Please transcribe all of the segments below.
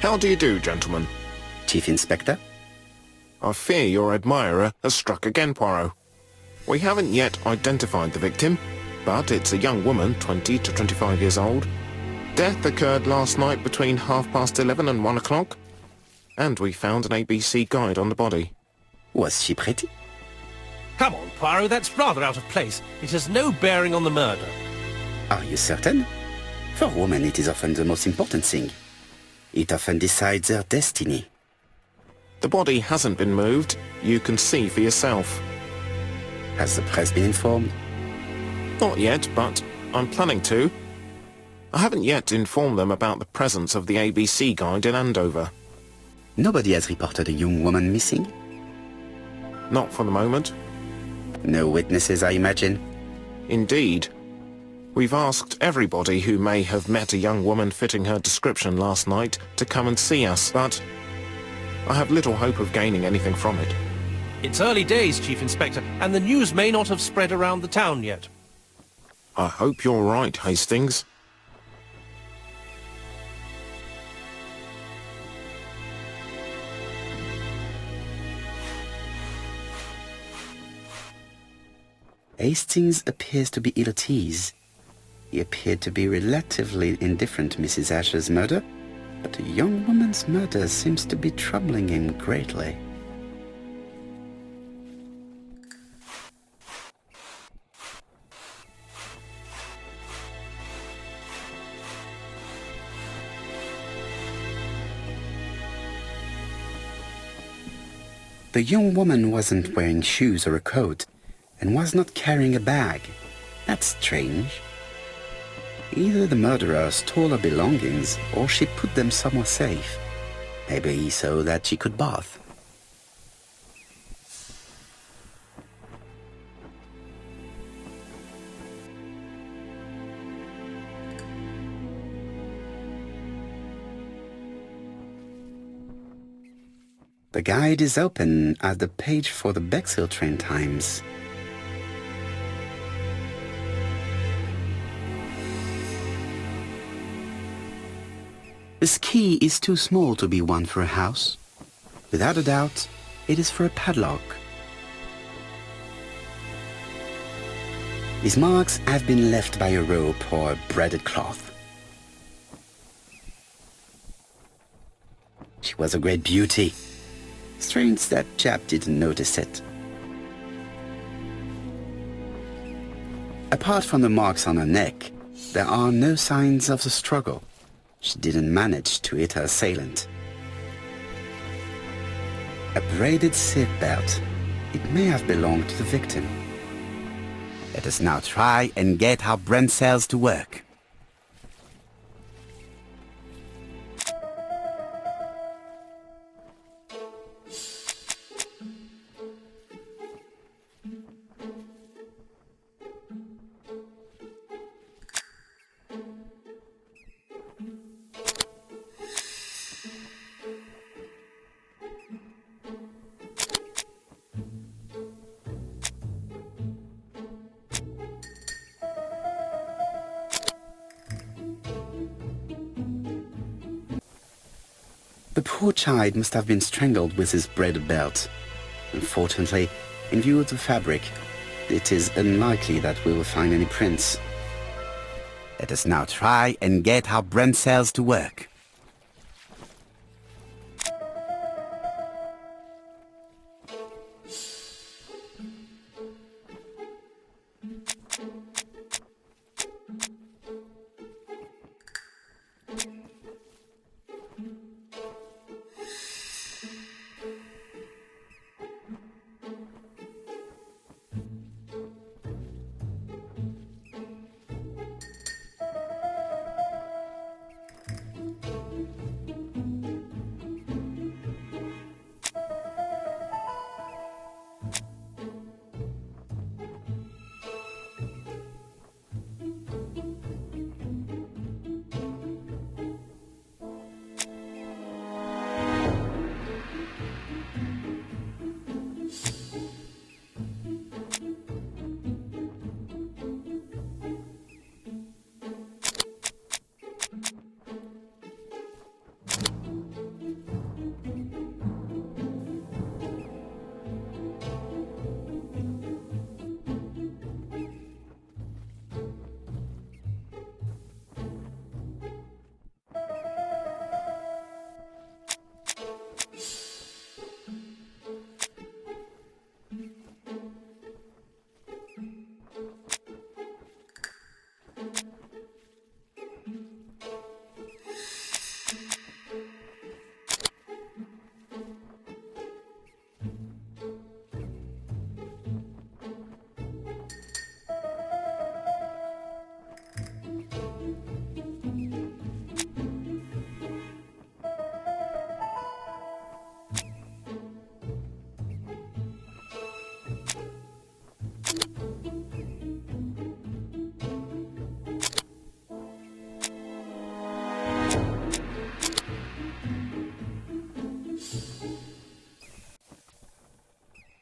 How do you do, gentlemen? Chief Inspector? I fear your admirer has struck again, Poirot. We haven't yet identified the victim, but it's a young woman, 20 to 25 years old. Death occurred last night between 11:30 and 1 o'clock, and we found an ABC guide on the body. Was she pretty? Come on, Poirot, that's rather out of place. It has no bearing on the murder. Are you certain? For women, it is often the most important thing. It often decides their destiny. The body hasn't been moved. You can see for yourself. Has the press been informed? Not yet, but I'm planning to. I haven't yet informed them about the presence of the ABC guide in Andover. Nobody has reported a young woman missing? Not for the moment. No witnesses, I imagine? Indeed. We've asked everybody who may have met a young woman fitting her description last night to come and see us, but I have little hope of gaining anything from it. It's early days, Chief Inspector, and the news may not have spread around the town yet. I hope you're right, Hastings. Hastings appears to be ill at ease. He appeared to be relatively indifferent to Mrs. Asher's murder, but a young woman's murder seems to be troubling him greatly. The young woman wasn't wearing shoes or a coat, and was not carrying a bag. That's strange. Either the murderer stole her belongings, or she put them somewhere safe. Maybe so that she could bath. The guide is open at the page for the Bexhill train times. This key is too small to be one for a house. Without a doubt, it is for a padlock. These marks have been left by a rope or a braided cloth. She was a great beauty. Strange that chap didn't notice it. Apart from the marks on her neck, there are no signs of the struggle. She didn't manage to hit her assailant. A braided seat belt. It may have belonged to the victim. Let us now try and get our brain cells to work. The poor child must have been strangled with his braided belt. Unfortunately, in view of the fabric, it is unlikely that we will find any prints. Let us now try and get our brain cells to work.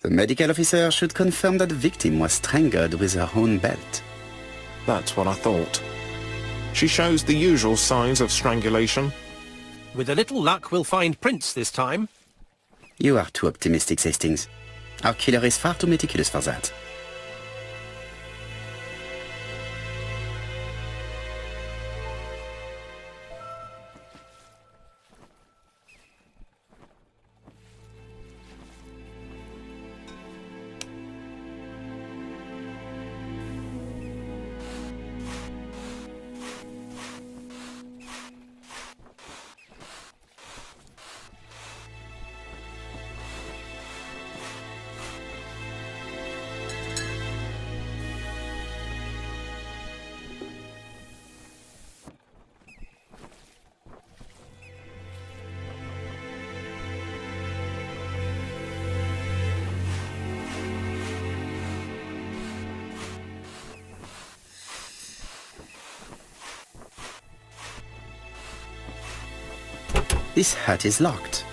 The medical officer should confirm that the victim was strangled with her own belt. That's what I thought. She shows the usual signs of strangulation. With a little luck, we'll find prints this time. You are too optimistic, Hastings. Our killer is far too meticulous for that. This hut is locked.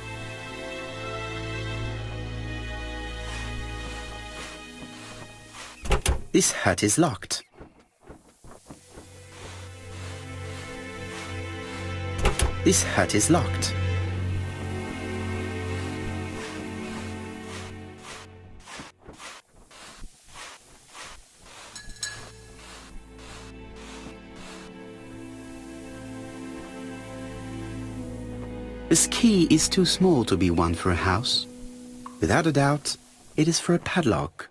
This hut is locked. This hut is locked. This key is too small to be one for a house. Without a doubt, it is for a padlock.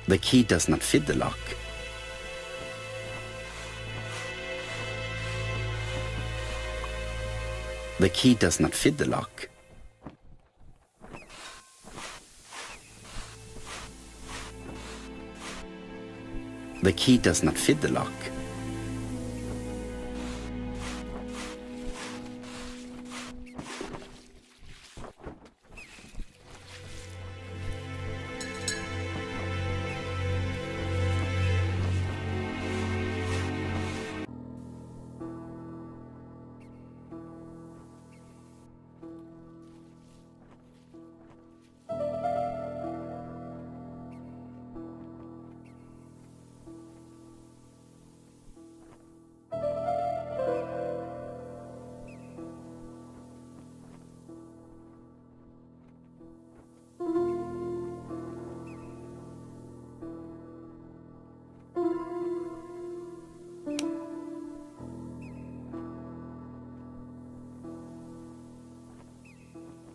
The key does not fit the lock. The key does not fit the lock. The key does not fit the lock.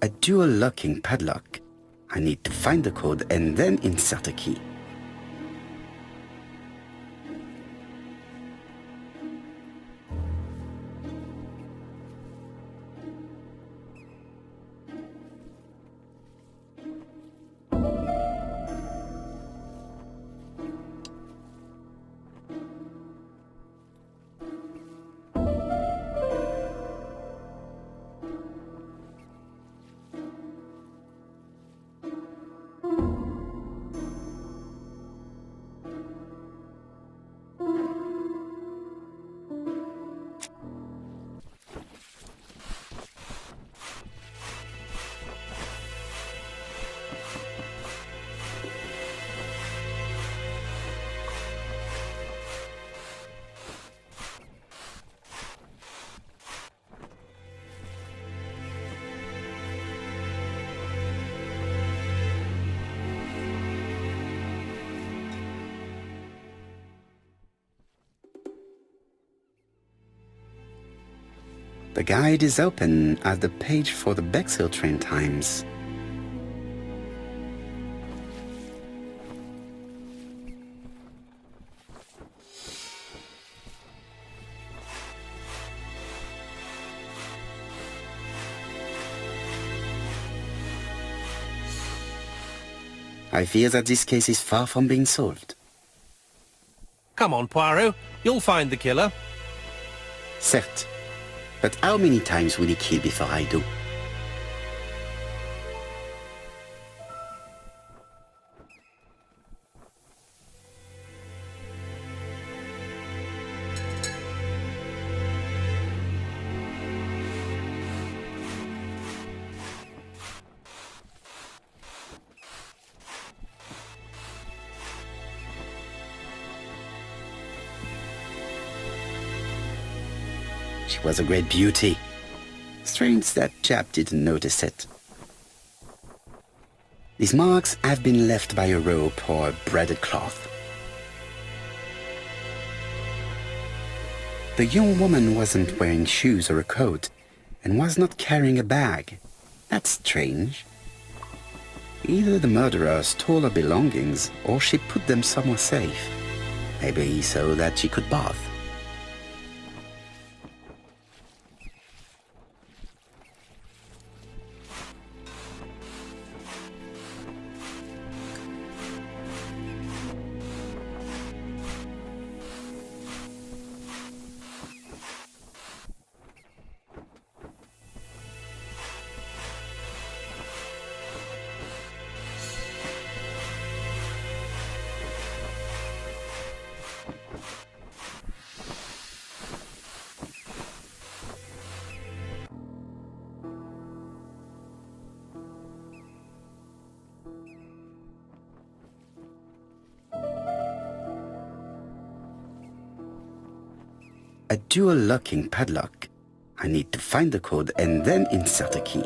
A dual locking padlock. I need to find the code and then insert a key. The guide is open at the page for the Bexhill train times. I fear that this case is far from being solved. Come on, Poirot. You'll find the killer. Certes. But how many times will he kill before I do? She was a great beauty. Strange that chap didn't notice it. These marks have been left by a rope or a braided cloth. The young woman wasn't wearing shoes or a coat and was not carrying a bag. That's strange. Either the murderer stole her belongings or she put them somewhere safe. Maybe so that she could bath. A dual locking padlock. I need to find the code and then insert a key.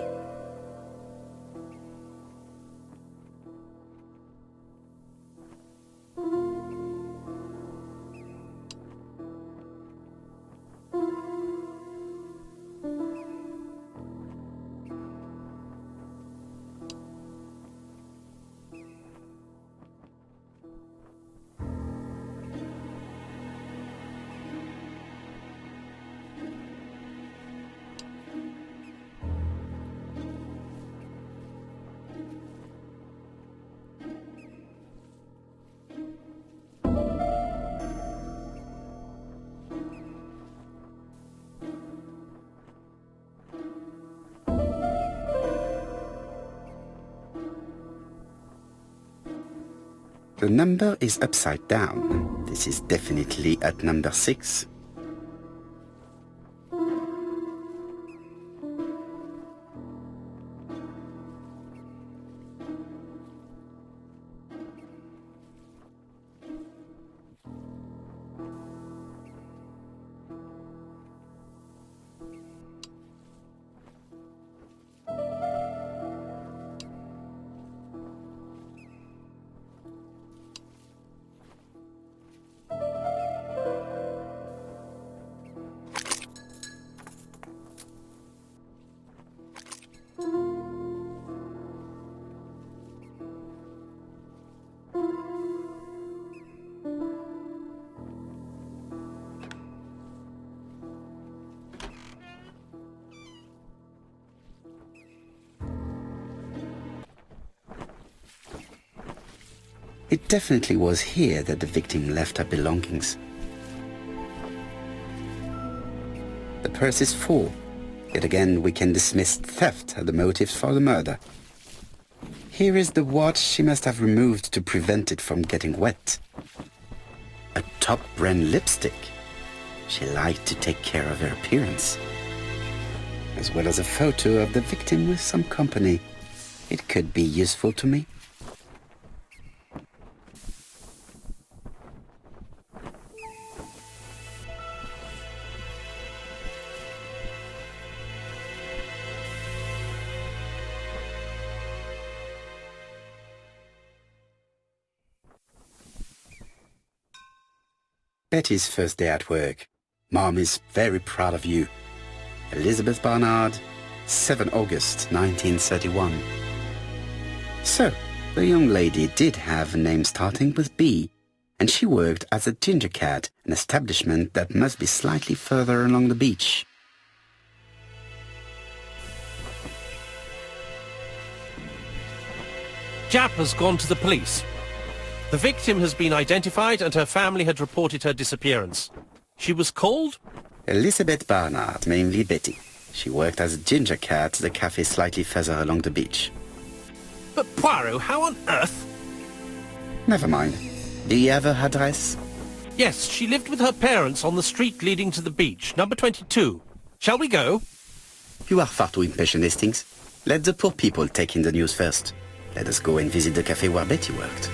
The number is upside down. This is definitely at number 6. It definitely was here that the victim left her belongings. The purse is full. Yet again, we can dismiss theft as the motive for the murder. Here is the watch she must have removed to prevent it from getting wet. A top-brand lipstick. She liked to take care of her appearance. As well as a photo of the victim with some company. It could be useful to me. Betty's first day at work. Mom is very proud of you. Elizabeth Barnard, 7 August 1931. So, the young lady did have a name starting with B, and she worked as a ginger cat, an establishment that must be slightly further along the beach. Jap has gone to the police. The victim has been identified and her family had reported her disappearance. She was called? Elizabeth Barnard, mainly Betty. She worked as a ginger cat at the cafe slightly further along the beach. But Poirot, how on earth? Never mind. Do you have her address? Yes, she lived with her parents on the street leading to the beach, number 22. Shall we go? You are far too impatient, Hastings. Let the poor people take in the news first. Let us go and visit the cafe where Betty worked.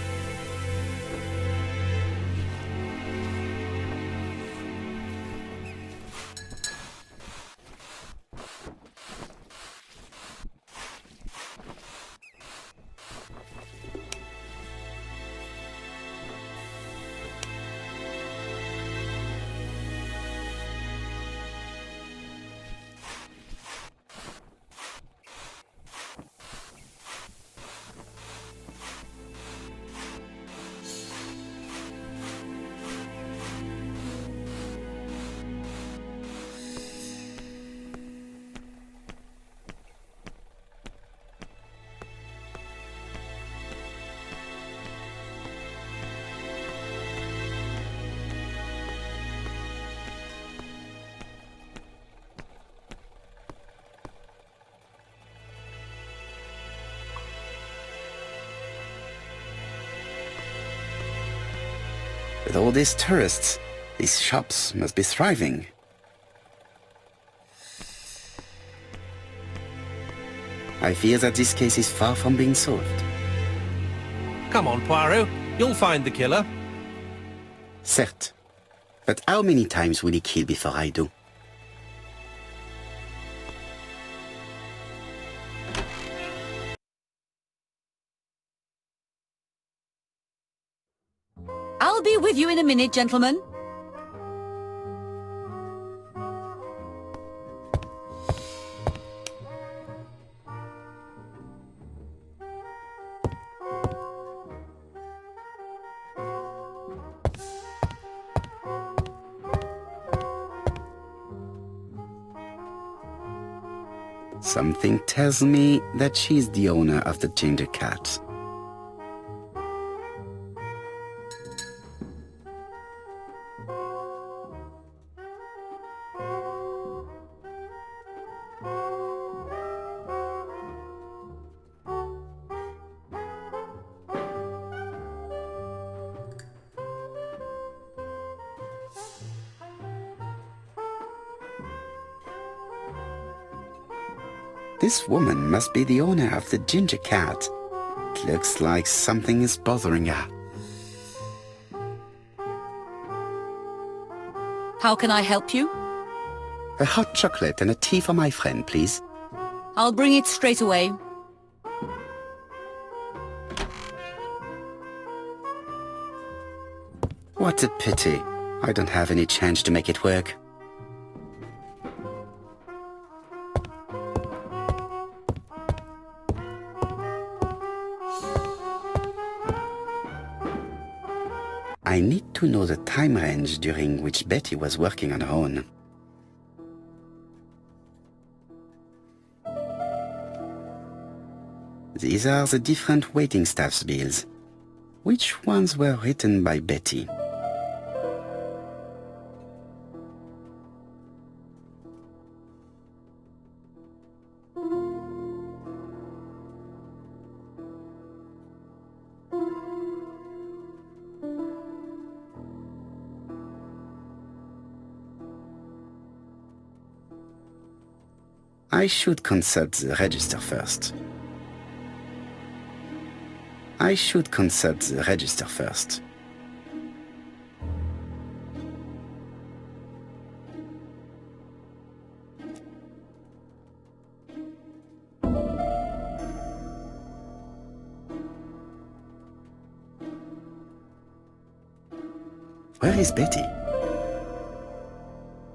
With all these tourists, these shops must be thriving. I fear that this case is far from being solved. Come on, Poirot. You'll find the killer. Certes. But how many times will he kill before I do? I'll be with you in a minute, gentlemen. Something tells me that she's the owner of the ginger cat. This woman must be the owner of the ginger cat. It looks like something is bothering her. How can I help you? A hot chocolate and a tea for my friend, please. I'll bring it straight away. What a pity. I don't have any change to make it work. I need to know the time range during which Betty was working on her own. These are the different waiting staff's bills. Which ones were written by Betty? I should consult the register first. Where is Betty?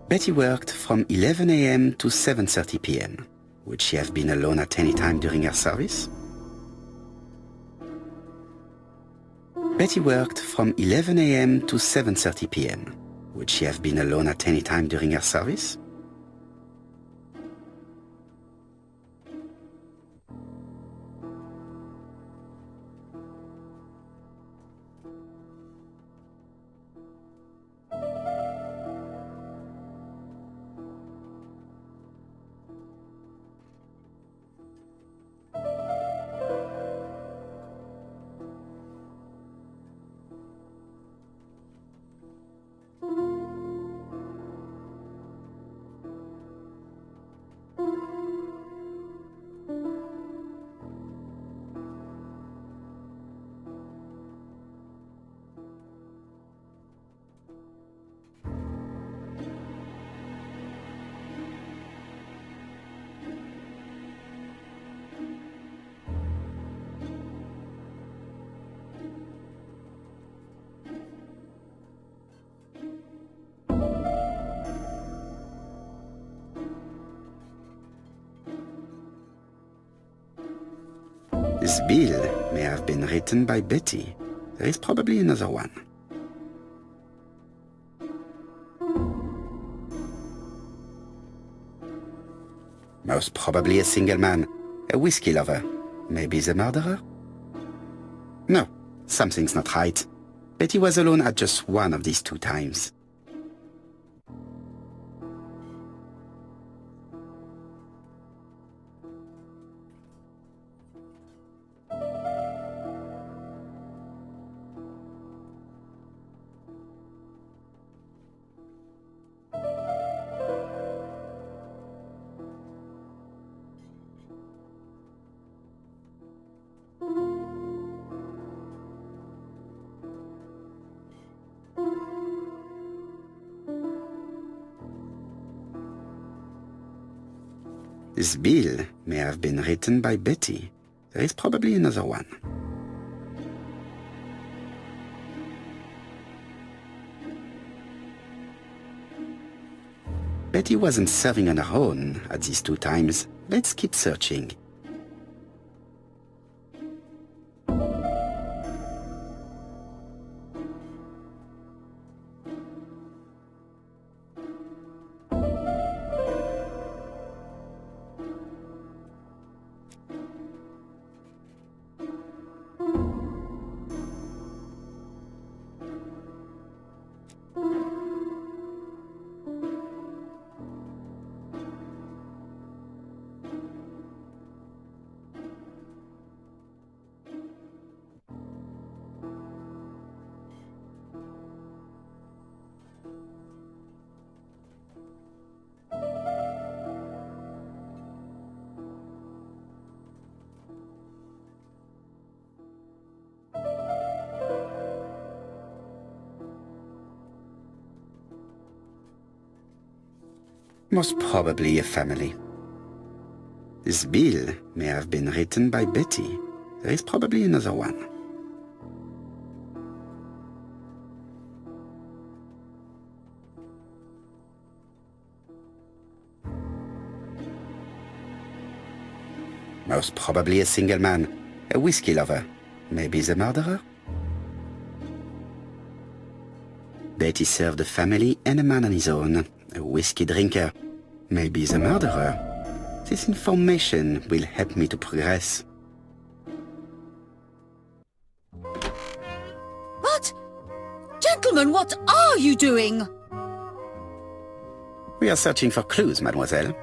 Betty worked from 11 a.m. to 7:30 p.m. Would she have been alone at any time during her service? Betty worked from 11 a.m. to 7:30 p.m. Would she have been alone at any time during her service? This bill may have been written by Betty. There is probably another one. Most probably a single man, a whiskey lover. Maybe the murderer? No, something's not right. Betty was alone at just one of these 2 times. This bill may have been written by Betty. There is probably another one. Betty wasn't serving on her own at these 2 times. Let's keep searching. Most probably a family. This bill may have been written by Betty. There is probably another one. Most probably a single man, a whiskey lover. Maybe the murderer? Betty served a family and a man on his own, a whiskey drinker. Maybe the murderer. This information will help me to progress. But, gentlemen, what are you doing? We are searching for clues, mademoiselle.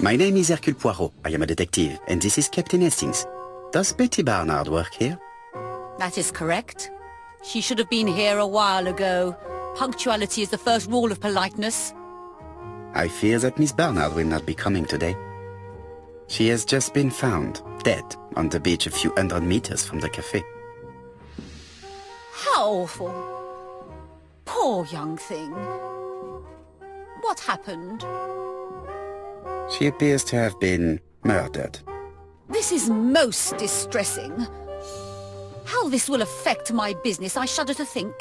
My name is Hercule Poirot. I am a detective, and this is Captain Hastings. Does Betty Barnard work here? That is correct. She should have been here a while ago. Punctuality is the first rule of politeness. I fear that Miss Barnard will not be coming today. She has just been found, dead, on the beach a few hundred meters from the cafe. How awful. Poor young thing. What happened? She appears to have been murdered. This is most distressing. How this will affect my business, I shudder to think.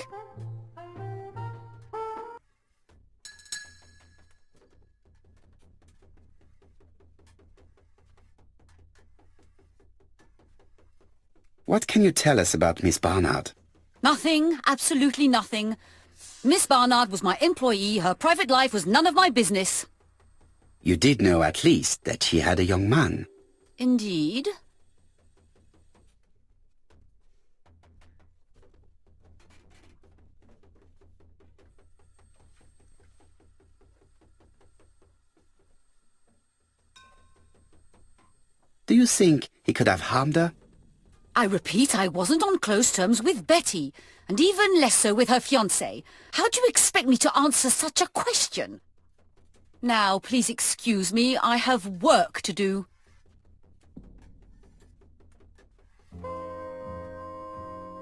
What can you tell us about Miss Barnard? Nothing, absolutely nothing. Miss Barnard was my employee. Her private life was none of my business. You did know at least that she had a young man. Indeed. Do you think he could have harmed her? I repeat, I wasn't on close terms with Betty, and even less so with her fiancé. How do you expect me to answer such a question? Now, please excuse me, I have work to do.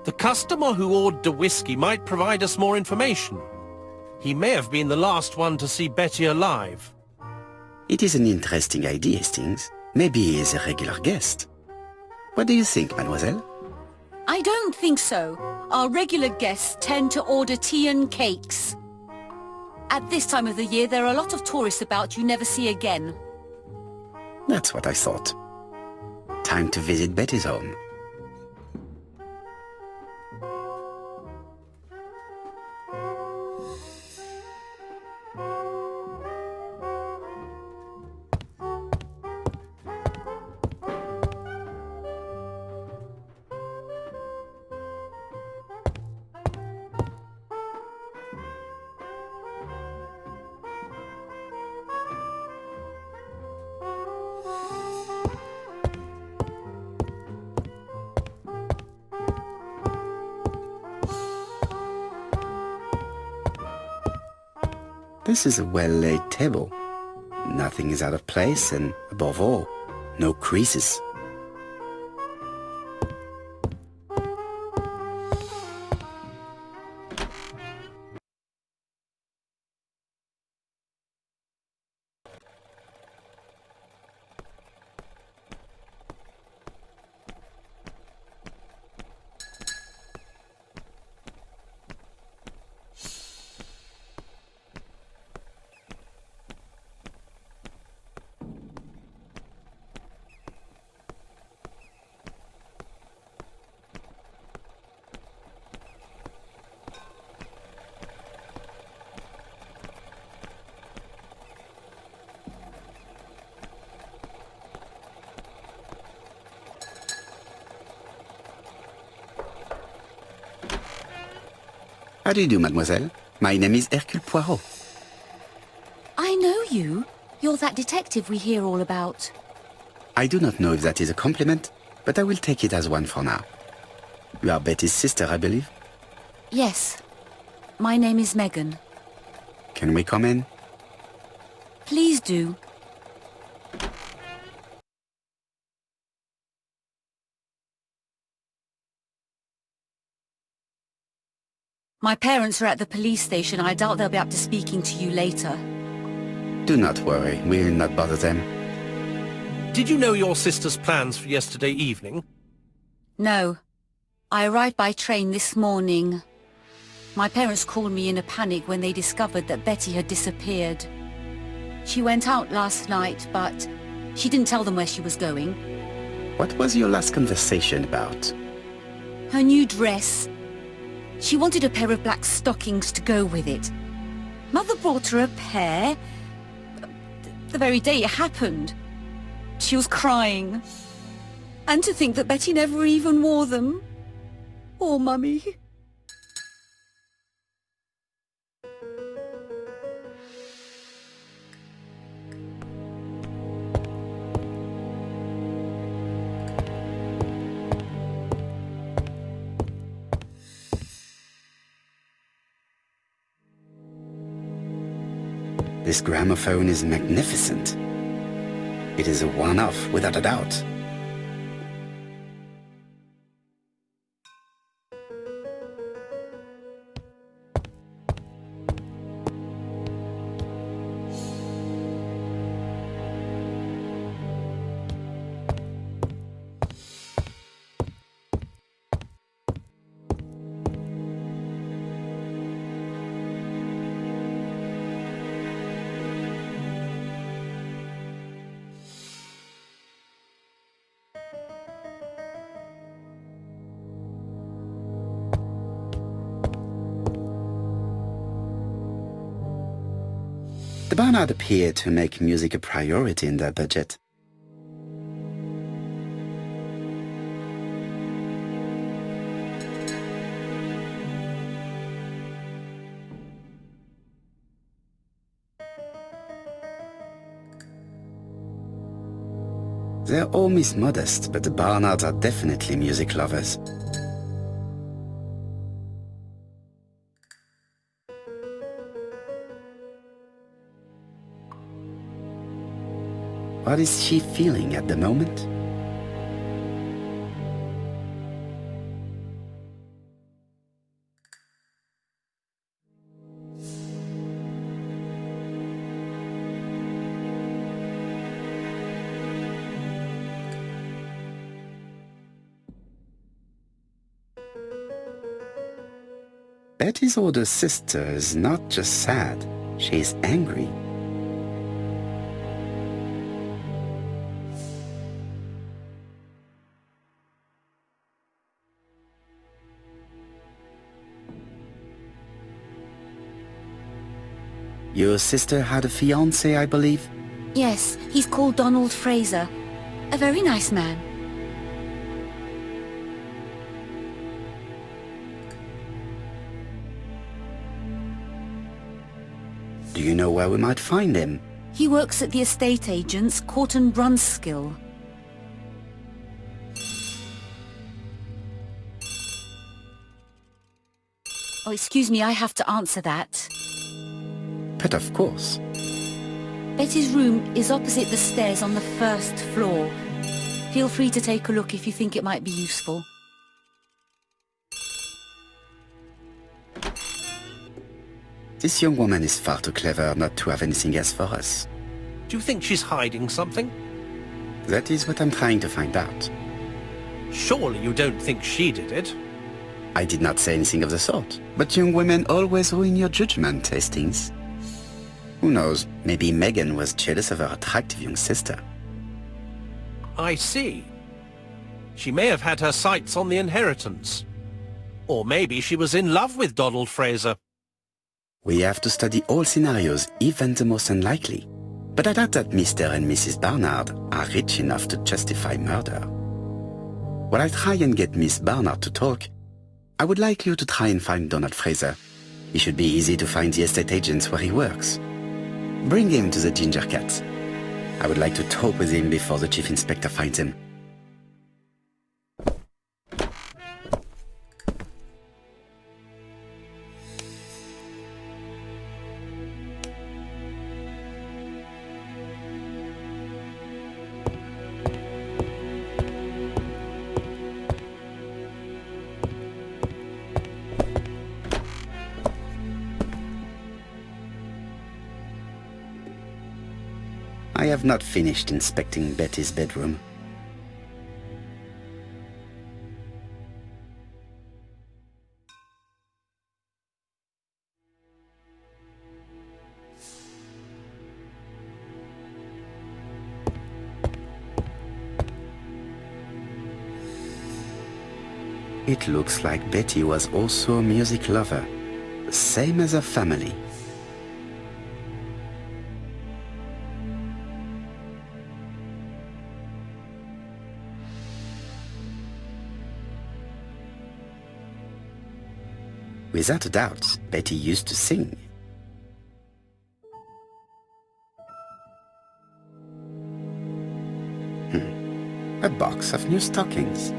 The customer who ordered the whiskey might provide us more information. He may have been the last one to see Betty alive. It is an interesting idea, Hastings. Maybe he is a regular guest. What do you think, mademoiselle? I don't think so. Our regular guests tend to order tea and cakes. At this time of the year, there are a lot of tourists about you never see again. That's what I thought. Time to visit Betty's home. This is a well-laid table. Nothing is out of place and, above all, no creases. How do you do, mademoiselle? My name is Hercule Poirot. I know you. You're that detective we hear all about. I do not know if that is a compliment, but I will take it as one for now. You are Betty's sister, I believe? Yes. My name is Megan. Can we come in? Please do. My parents are at the police station. I doubt they'll be up to speaking to you later. Do not worry, we will not bother them. Did you know your sister's plans for yesterday evening? No. I arrived by train this morning. My parents called me in a panic when they discovered that Betty had disappeared. She went out last night, but she didn't tell them where she was going. What was your last conversation about? Her new dress. She wanted a pair of black stockings to go with it. Mother brought her a pair. The very day it happened. She was crying. And to think that Betty never even wore them. Poor Mummy. This gramophone is magnificent. It is a one-off, without a doubt. The Barnard appeared to make music a priority in their budget. Their home is modest, but the Barnards are definitely music lovers. What is she feeling at the moment? Betty's older sister is not just sad, she is angry. Your sister had a fiancé, I believe? Yes, he's called Donald Fraser. A very nice man. Do you know where we might find him? He works at the estate agent's, Corton Brunskill. Oh, excuse me, I have to answer that. But of course. Betty's room is opposite the stairs on the first floor. Feel free to take a look if you think it might be useful. This young woman is far too clever not to have anything else for us. Do you think she's hiding something? That is what I'm trying to find out. Surely you don't think she did it? I did not say anything of the sort. But young women always ruin your judgment, Hastings. Who knows, maybe Megan was jealous of her attractive young sister. I see. She may have had her sights on the inheritance. Or maybe she was in love with Donald Fraser. We have to study all scenarios, even the most unlikely. But I doubt that Mr. and Mrs. Barnard are rich enough to justify murder. While I try and get Miss Barnard to talk, I would like you to try and find Donald Fraser. He should be easy to find the estate agents where he works. Bring him to the Ginger Cat. I would like to talk with him before the Chief Inspector finds him. I have not finished inspecting Betty's bedroom. It looks like Betty was also a music lover, the same as her family. Without a doubt, Betty used to sing. A box of new stockings.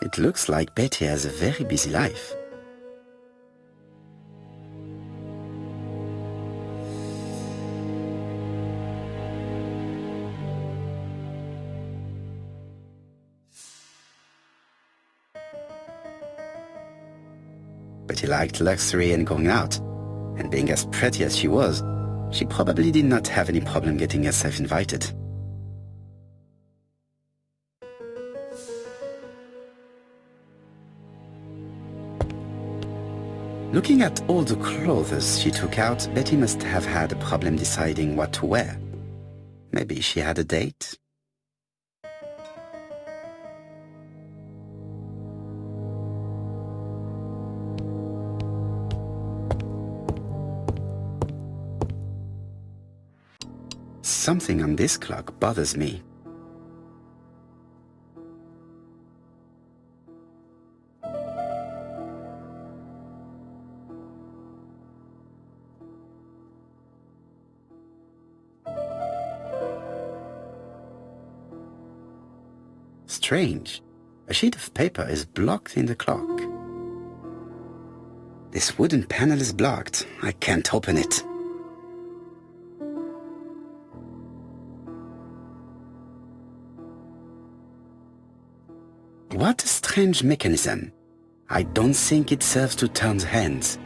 It looks like Betty has a very busy life. Betty liked luxury and going out, and being as pretty as she was, she probably did not have any problem getting herself invited. Looking at all the clothes she took out, Betty must have had a problem deciding what to wear. Maybe she had a date? Something on this clock bothers me. Strange. A sheet of paper is blocked in the clock. This wooden panel is blocked. I can't open it. What a strange mechanism. I don't think it serves to turn the hands.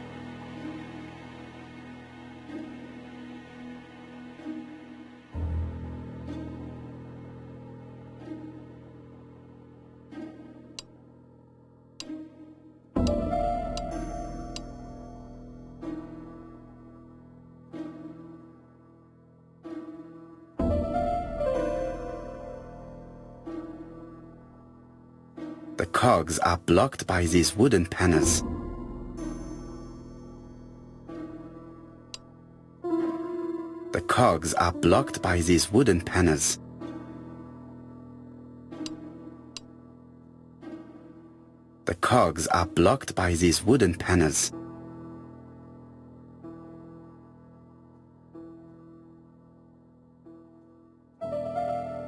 The cogs are blocked by these wooden panels. The cogs are blocked by these wooden panels. The cogs are blocked by these wooden panels.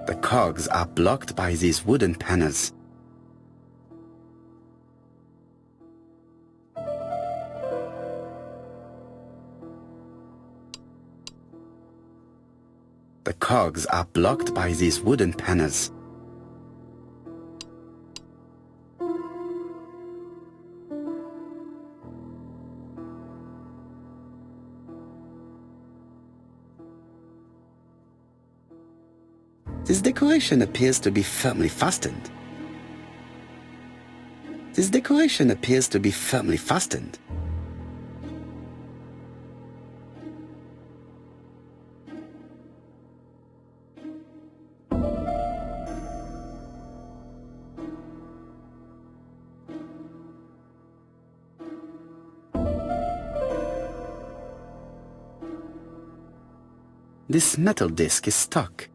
The cogs are blocked by these wooden panels. The cogs are blocked by these wooden panels. This decoration appears to be firmly fastened. This decoration appears to be firmly fastened. This metal disc is stuck.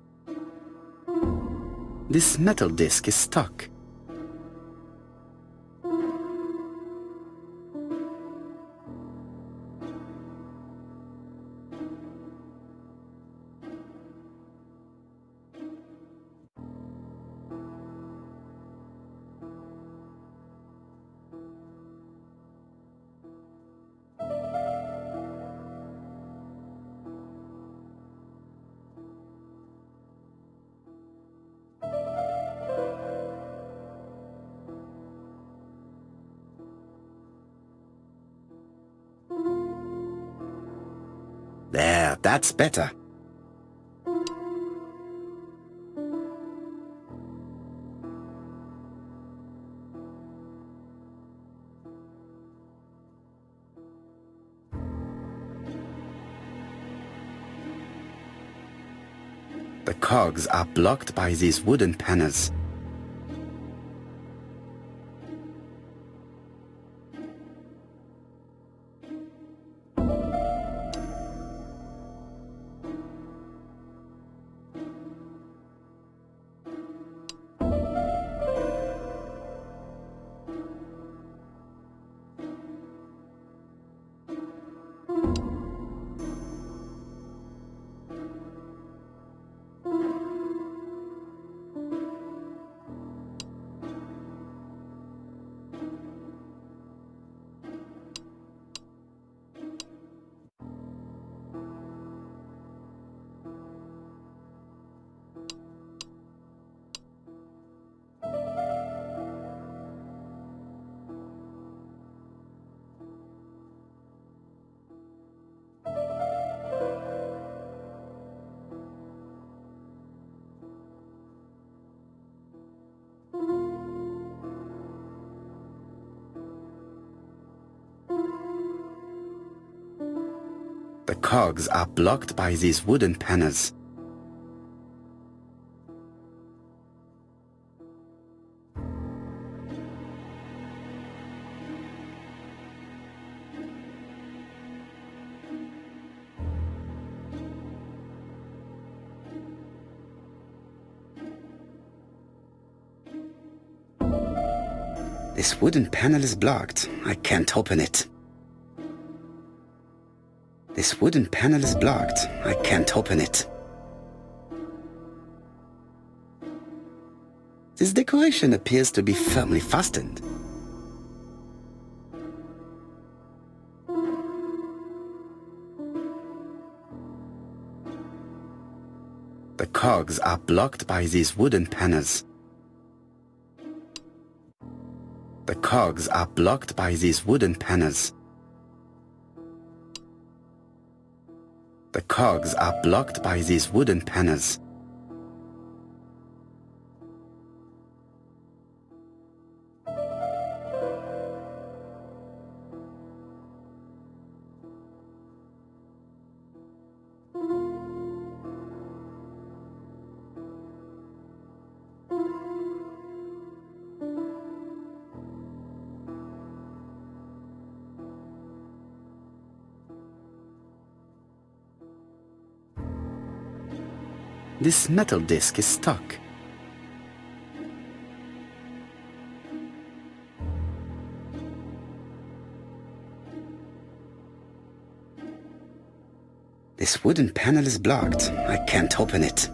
This metal disc is stuck. There, that's better. The cogs are blocked by these wooden panels. The cogs are blocked by these wooden panels. This wooden panel is blocked. I can't open it. This wooden panel is blocked. I can't open it. This decoration appears to be firmly fastened. The cogs are blocked by these wooden panels. The cogs are blocked by these wooden panels. The cogs are blocked by these wooden panels. This metal disc is stuck. This wooden panel is blocked. I can't open it.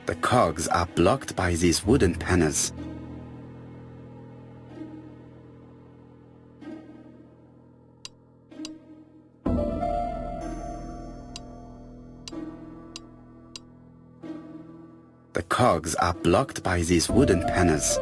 The cogs are blocked by these wooden panels. The cogs are blocked by these wooden panels.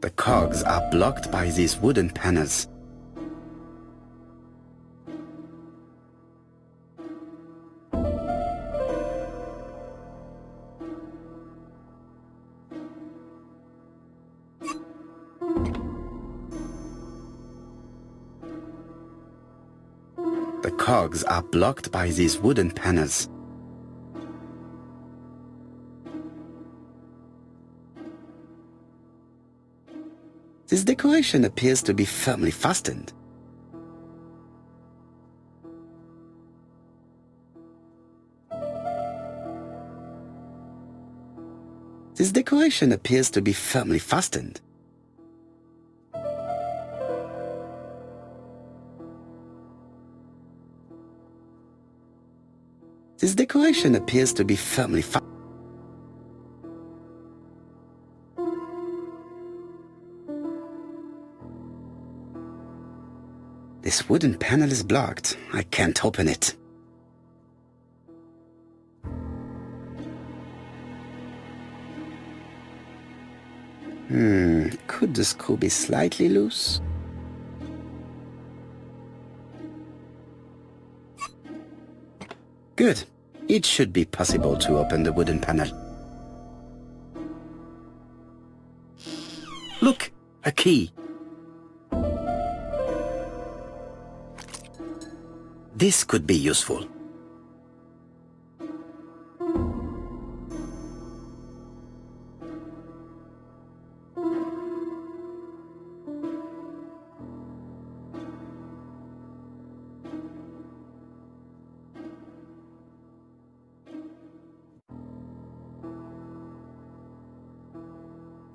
The cogs are blocked by these wooden panels. The cogs are blocked by these wooden panels. This decoration appears to be firmly fastened. This decoration appears to be firmly fastened. This decoration appears to be firmly fastened. This wooden panel is blocked. I can't open it. Could the screw be slightly loose? Good. It should be possible to open the wooden panel. Look! A key! This could be useful.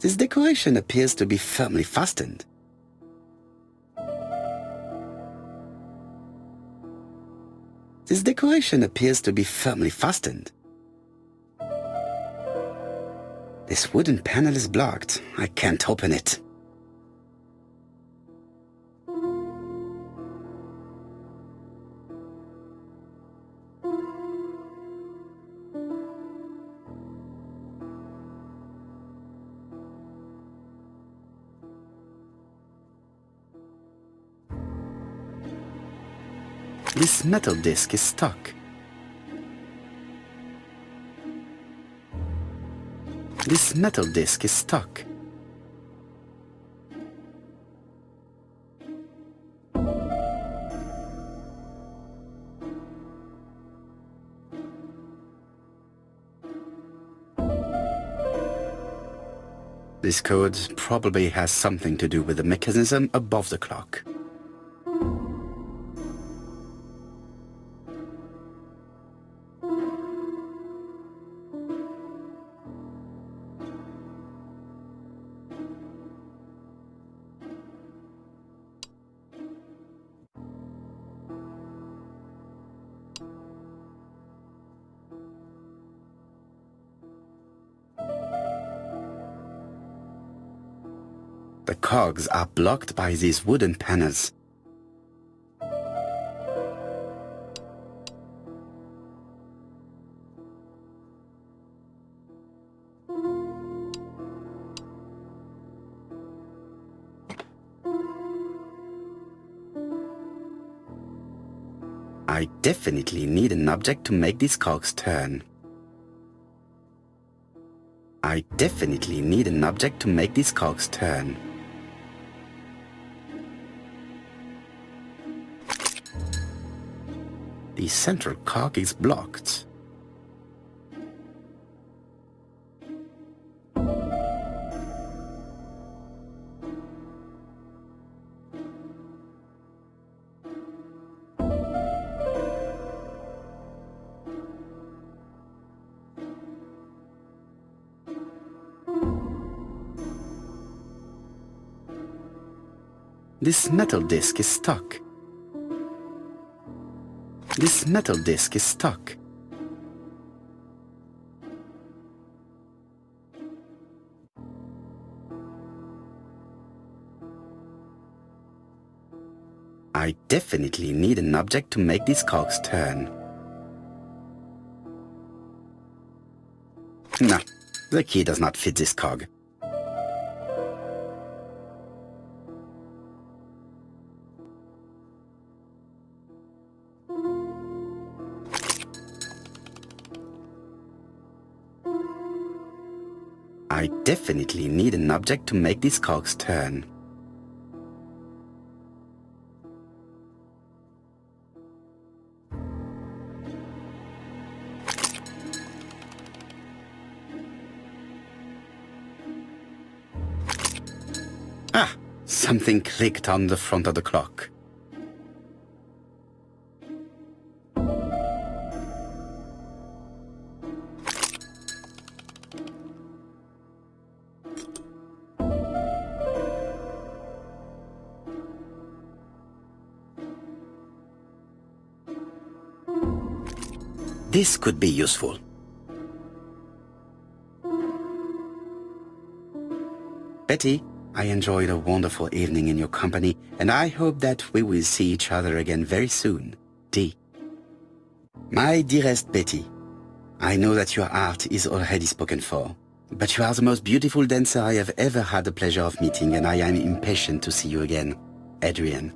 This decoration appears to be firmly fastened. This decoration appears to be firmly fastened. This wooden panel is blocked. I can't open it. This metal disc is stuck. This metal disc is stuck. This code probably has something to do with the mechanism above the clock. The cogs are blocked by these wooden panels. I definitely need an object to make these cogs turn. I definitely need an object to make these cogs turn. The central cog is blocked. This metal disc is stuck. This metal disc is stuck. I definitely need an object to make these cogs turn. No, the key does not fit this cog. I definitely need an object to make these cogs turn. Ah! Something clicked on the front of the clock. This could be useful. Betty, I enjoyed a wonderful evening in your company, and I hope that we will see each other again very soon. D. My dearest Betty, I know that your art is already spoken for, but you are the most beautiful dancer I have ever had the pleasure of meeting, and I am impatient to see you again. Adrian.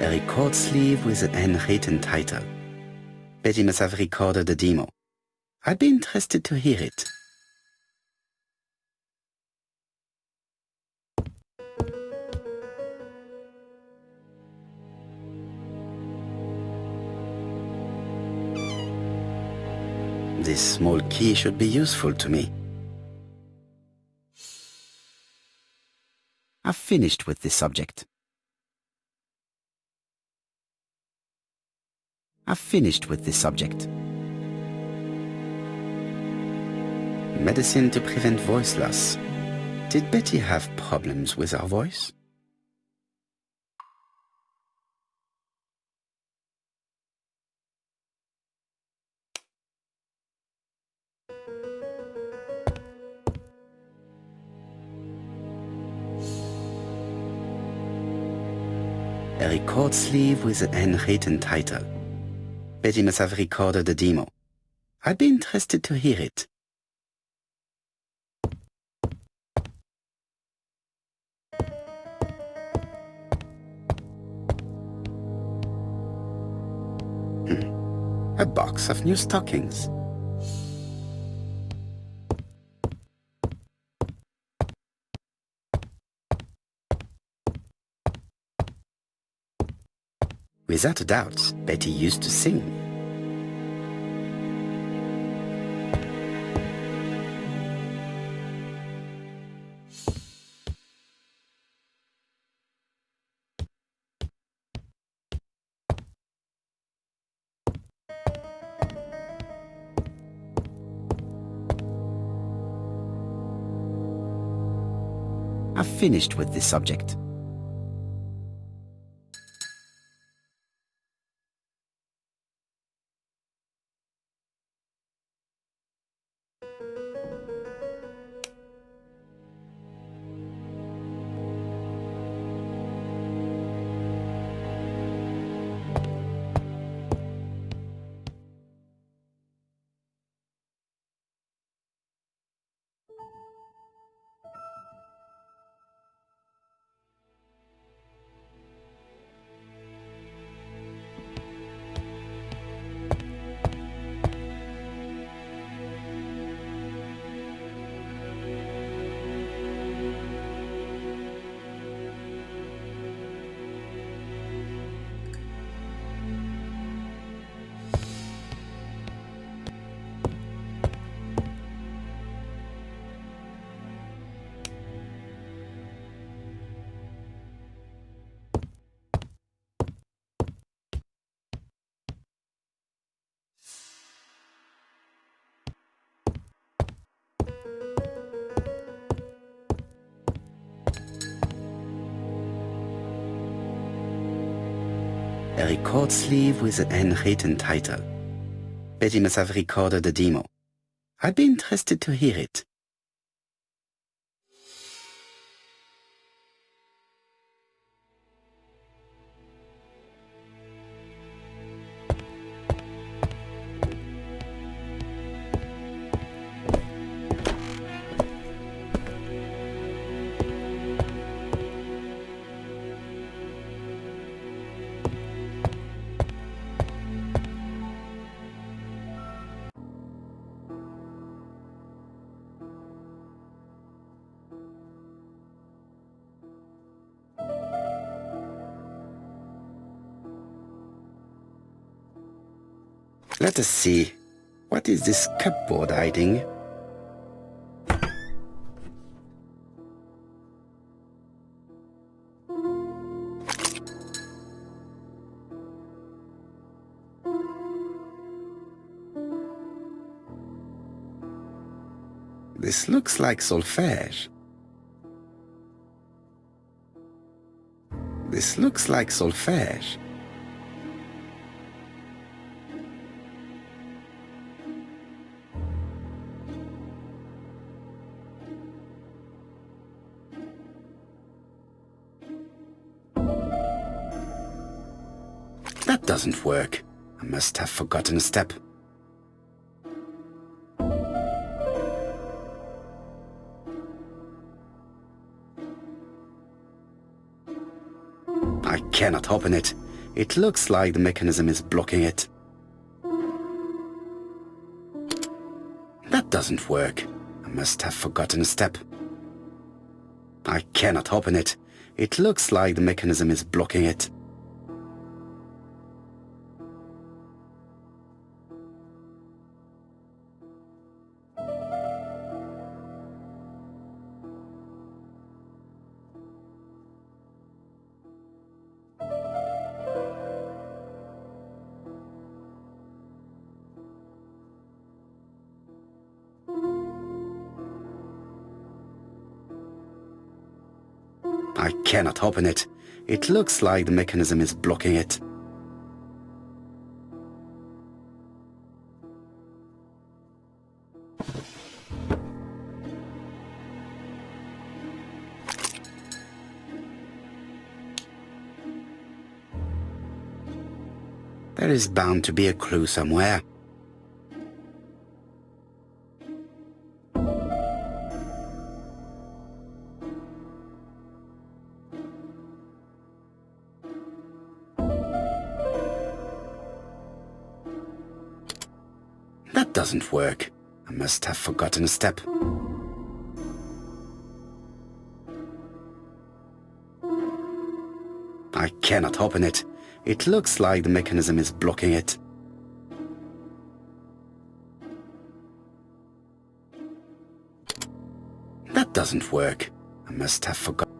A record sleeve with an handwritten title. Betty must have recorded the demo. I'd be interested to hear it. This small key should be useful to me. I've finished with this subject. I've finished with this subject. Medicine to prevent voice loss. Did Betty have problems with her voice? A record sleeve with an handwritten title. Betty must have recorded the demo. I'd be interested to hear it. A box of new stockings. Without a doubt, Betty used to sing. I've finished with this subject. A record sleeve with an handwritten title. Betty must have recorded the demo. I'd be interested to hear it. Let us see. What is this cupboard hiding? This looks like solfège. This looks like solfège. That doesn't work. I must have forgotten a step. I cannot open it. It looks like the mechanism is blocking it. That doesn't work. I must have forgotten a step. I cannot open it. It looks like the mechanism is blocking it. I cannot open it. It looks like the mechanism is blocking it. There is bound to be a clue somewhere. That doesn't work. I must have forgotten a step. I cannot open it. It looks like the mechanism is blocking it. That doesn't work. I must have forgotten.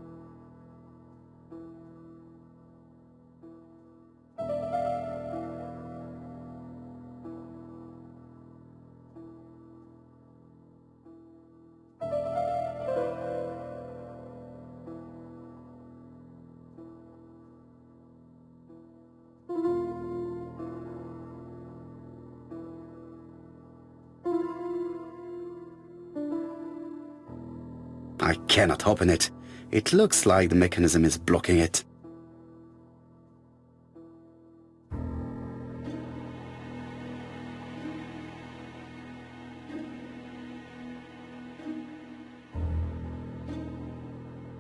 I cannot open it. It looks like the mechanism is blocking it.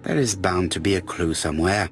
There is bound to be a clue somewhere.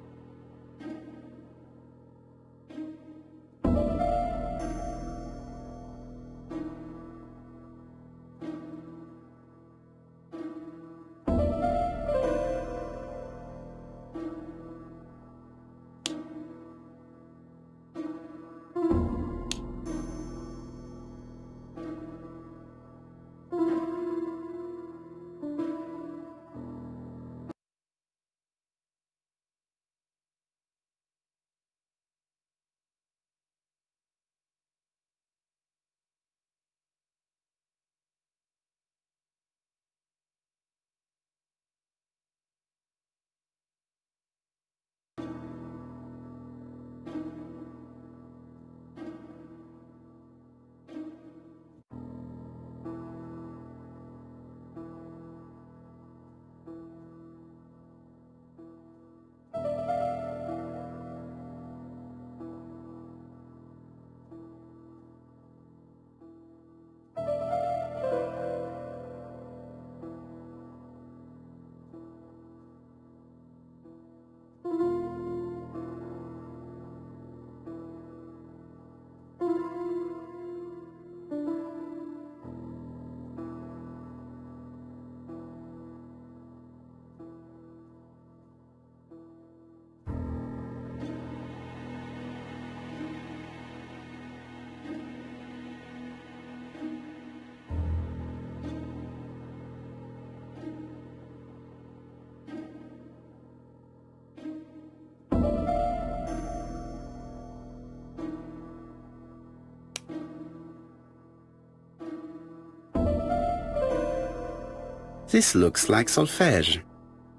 This looks like solfège.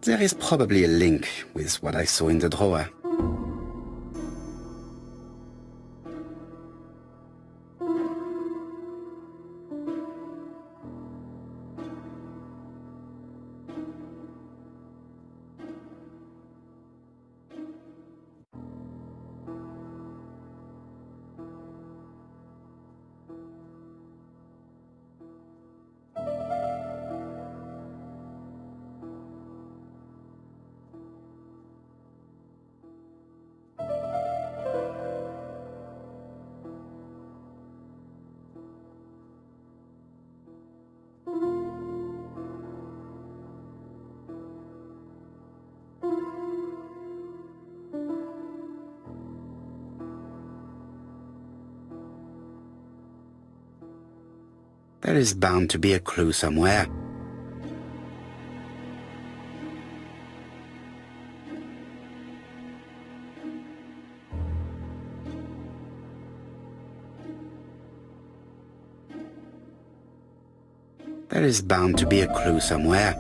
There is probably a link with what I saw in the drawer. There is bound to be a clue somewhere. There is bound to be a clue somewhere.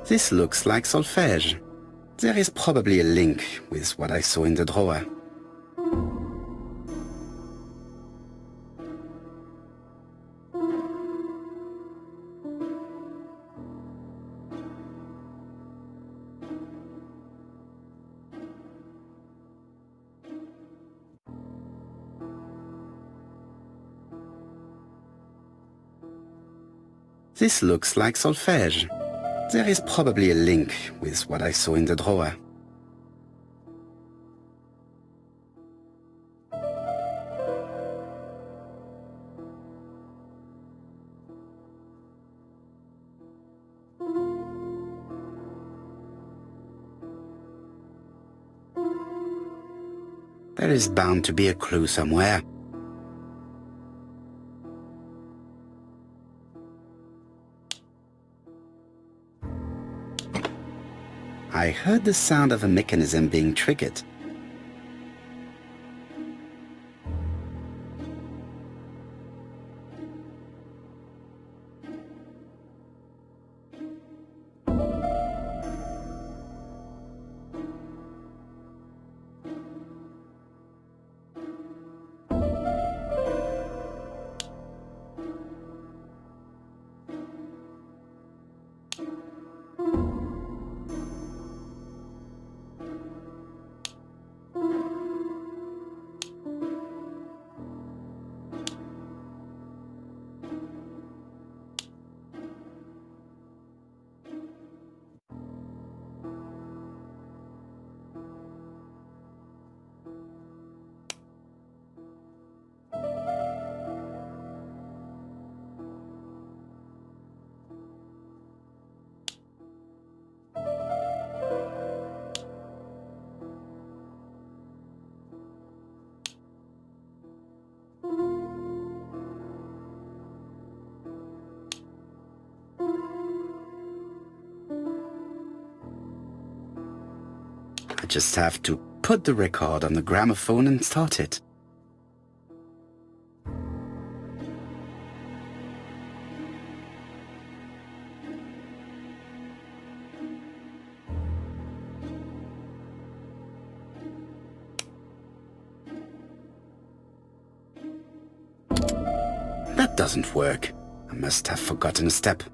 This looks like solfège. There is probably a link with what I saw in the drawer. This looks like solfège. There is probably a link with what I saw in the drawer. There is bound to be a clue somewhere. I heard the sound of a mechanism being triggered. I just have to put the record on the gramophone and start it. That doesn't work. I must have forgotten a step.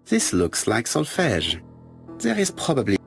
This looks like solfège. There is probably...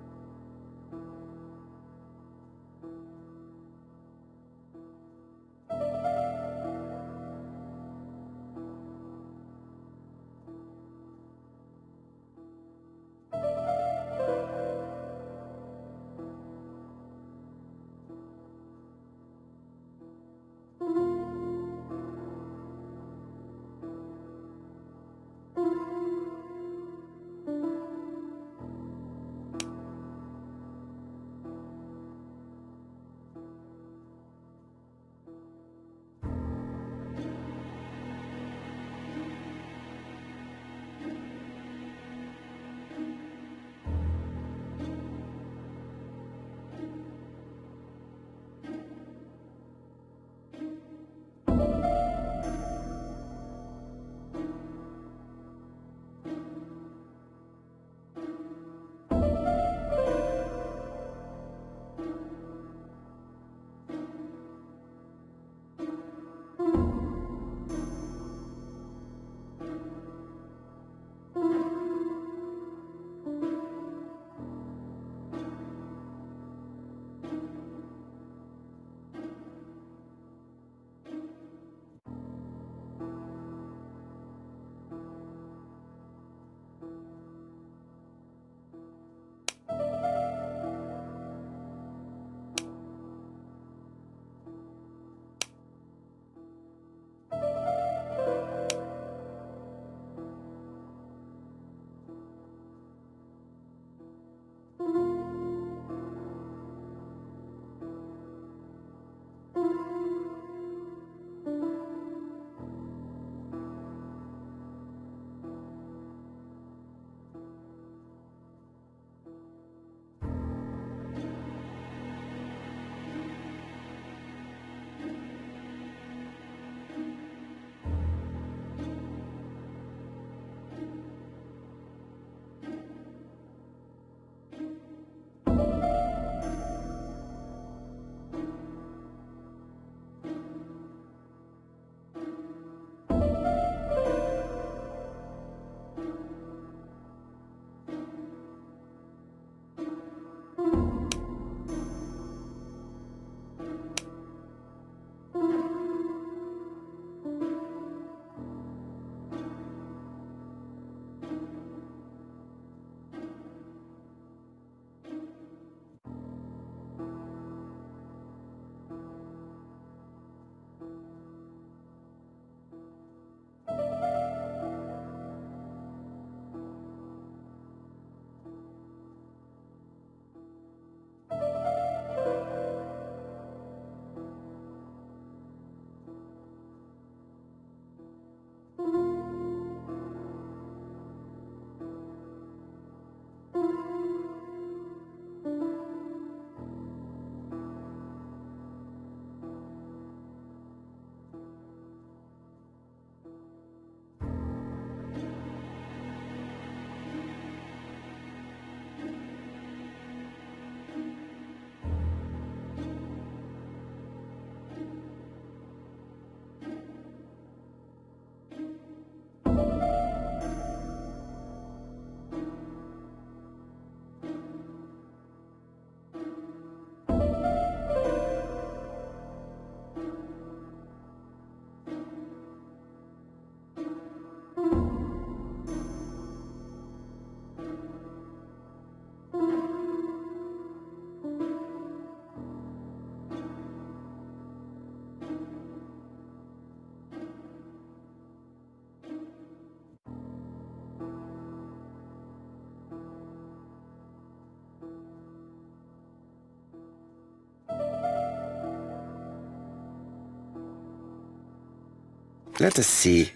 Let us see.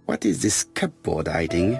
What is this cupboard hiding?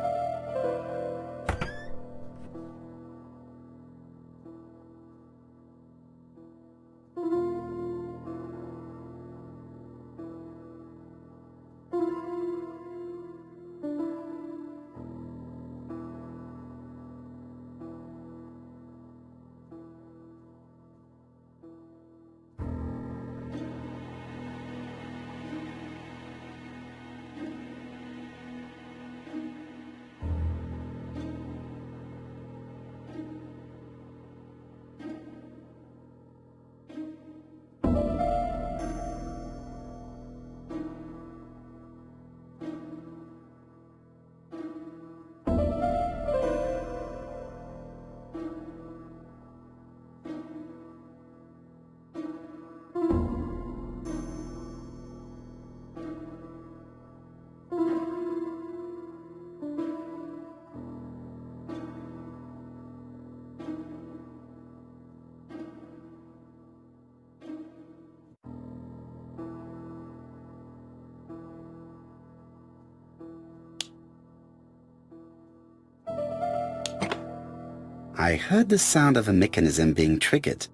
I heard the sound of a mechanism being triggered.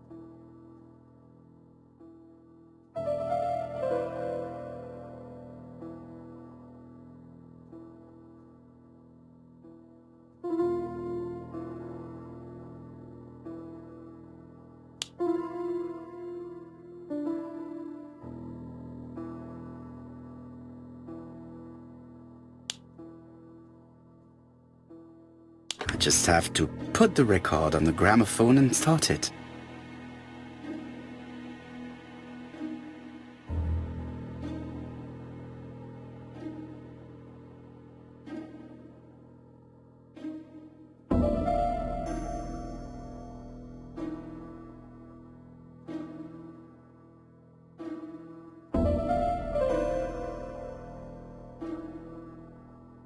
I just have to put the record on the gramophone and start it.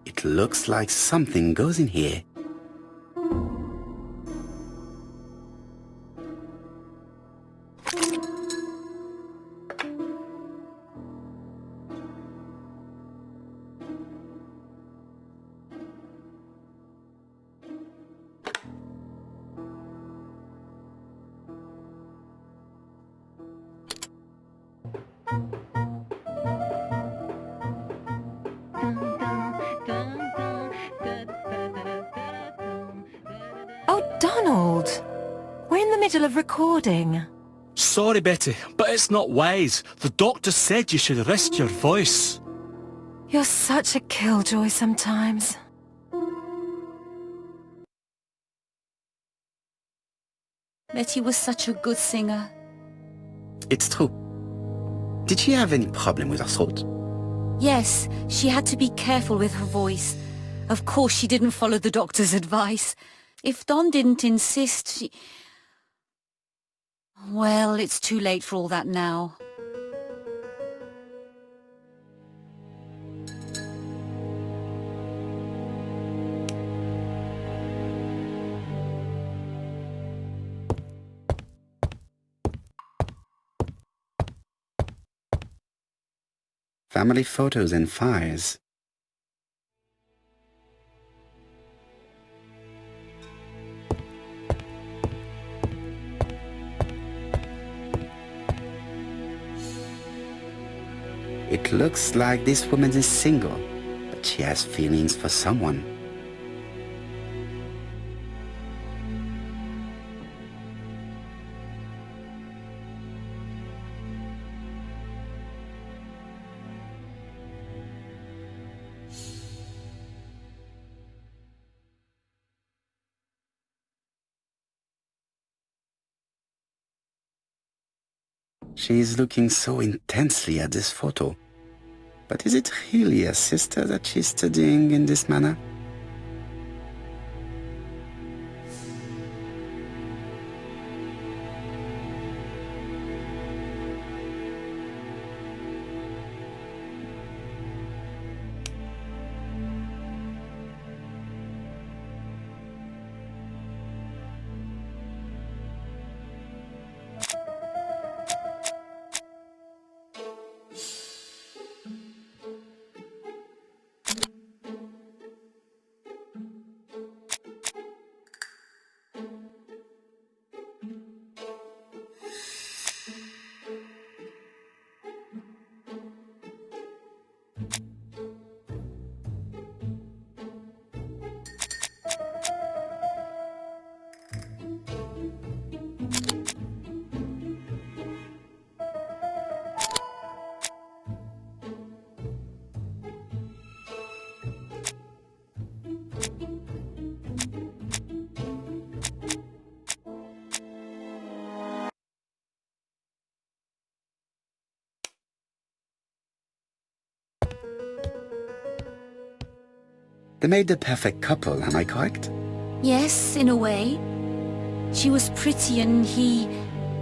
It looks like something goes in here. Oh, Donald! We're in the middle of recording. Sorry, Betty, but it's not wise. The doctor said you should rest your voice. You're such a killjoy sometimes. Betty was such a good singer. It's true. Did she have any problem with her throat? Yes, she had to be careful with her voice. Of course she didn't follow the doctor's advice. If Don didn't insist, she... Well, it's too late for all that now. Family photos and files. It looks like this woman is single, but she has feelings for someone. She is looking so intensely at this photo. But is it really a sister that she's studying in this manner? They made the perfect couple, am I correct? Yes, in a way. She was pretty and he...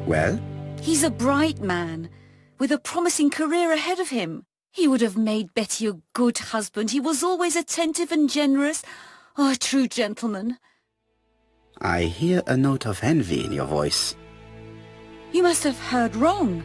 Well? He's a bright man, with a promising career ahead of him. He would have made Betty a good husband. He was always attentive and generous. Oh, a true gentleman. I hear a note of envy in your voice. You must have heard wrong.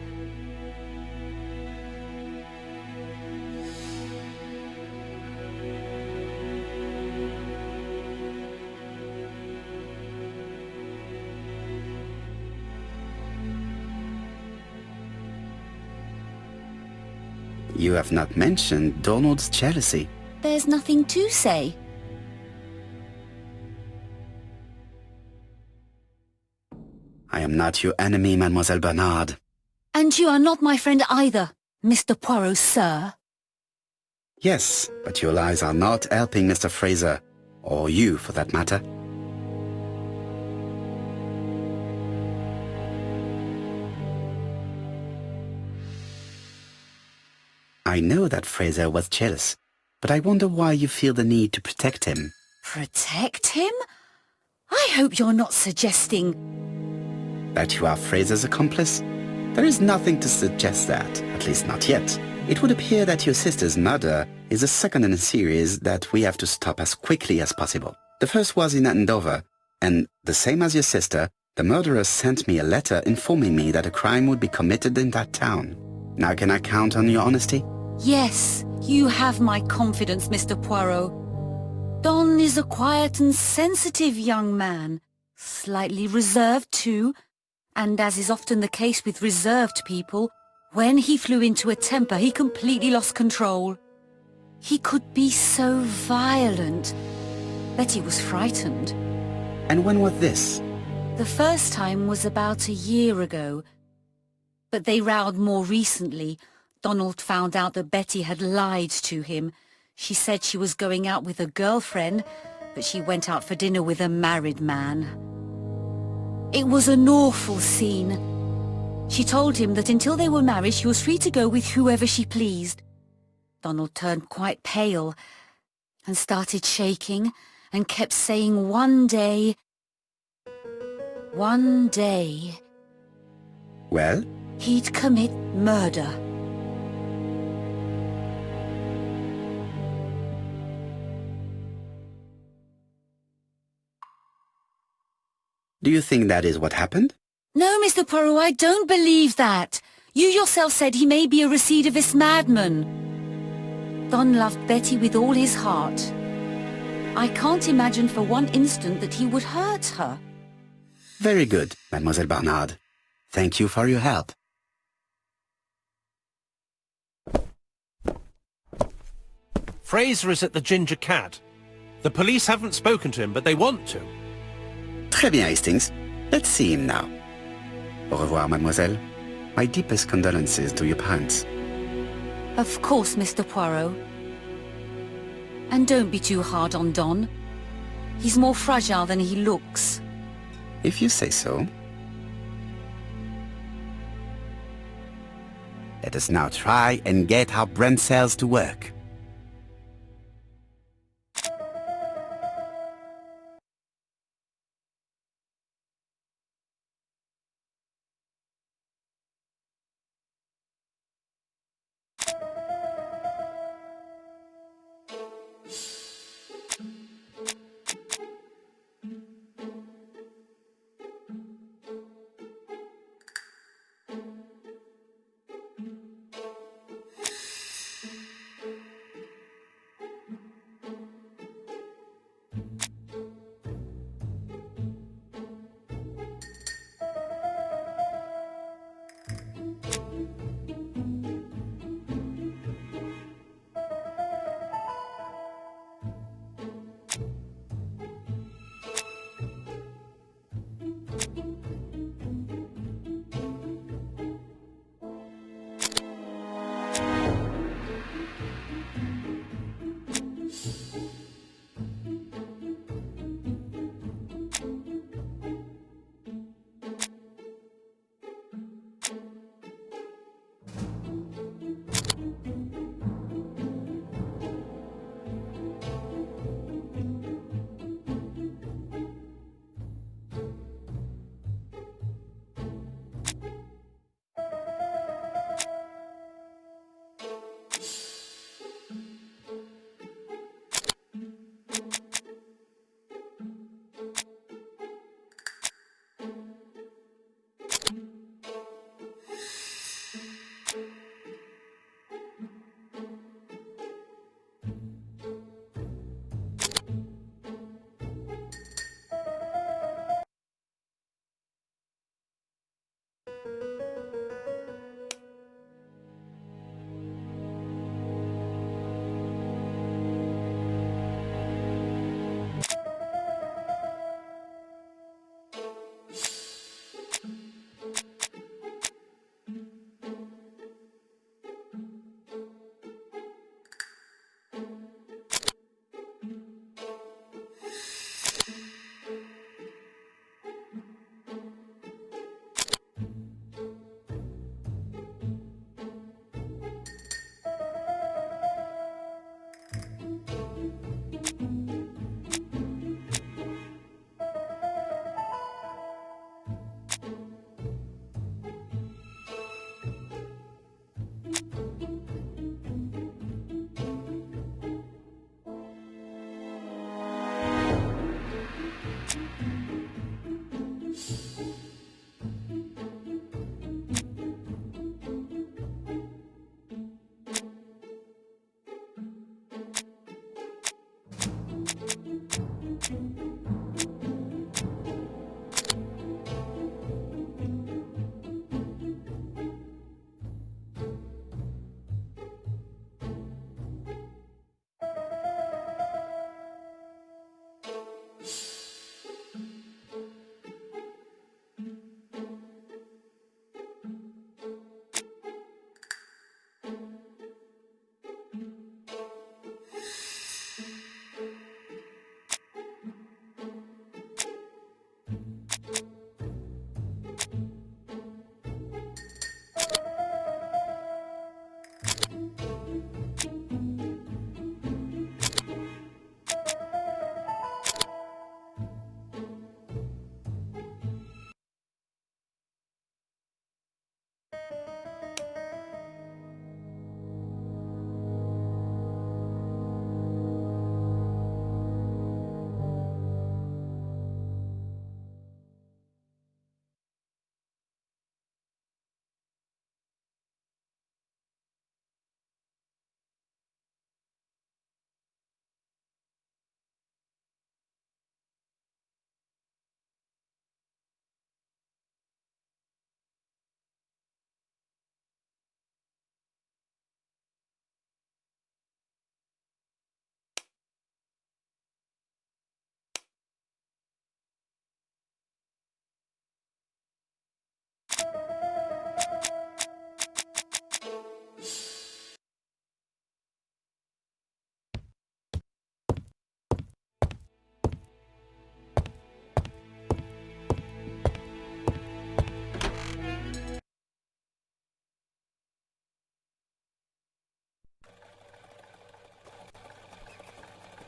You have not mentioned Donald's jealousy. There's nothing to say. I am not your enemy, Mademoiselle Bernard. And you are not my friend either, Mr. Poirot, sir. Yes, but your lies are not helping Mr. Fraser, or you for that matter. I know that Fraser was jealous, but I wonder why you feel the need to protect him. Protect him? I hope you're not suggesting... That you are Fraser's accomplice? There is nothing to suggest that, at least not yet. It would appear that your sister's murder is the second in a series that we have to stop as quickly as possible. The first was in Andover, and the same as your sister, the murderer sent me a letter informing me that a crime would be committed in that town. Now can I count on your honesty? Yes, you have my confidence, Mr. Poirot. Don is a quiet and sensitive young man, slightly reserved too, and as is often the case with reserved people, when he flew into a temper he completely lost control. He could be so violent. Betty was frightened. And when was this? The first time was about a year ago, but they rowed more recently. Donald found out that Betty had lied to him. She said she was going out with a girlfriend, but she went out for dinner with a married man. It was an awful scene. She told him that until they were married she was free to go with whoever she pleased. Donald turned quite pale and started shaking and kept saying one day... Well? He'd commit murder. Do you think that is what happened? No, Mr. Poirot, I don't believe that. You yourself said he may be a recidivist madman. Don loved Betty with all his heart. I can't imagine for one instant that he would hurt her. Very good, Mademoiselle Bernard. Thank you for your help. Fraser is at the Ginger Cat. The police haven't spoken to him, but they want to. Très bien, Hastings. Let's see him now. Au revoir, mademoiselle. My deepest condolences to your parents. Of course, Mr. Poirot. And don't be too hard on Don. He's more fragile than he looks. If you say so. Let us now try and get our brain cells to work.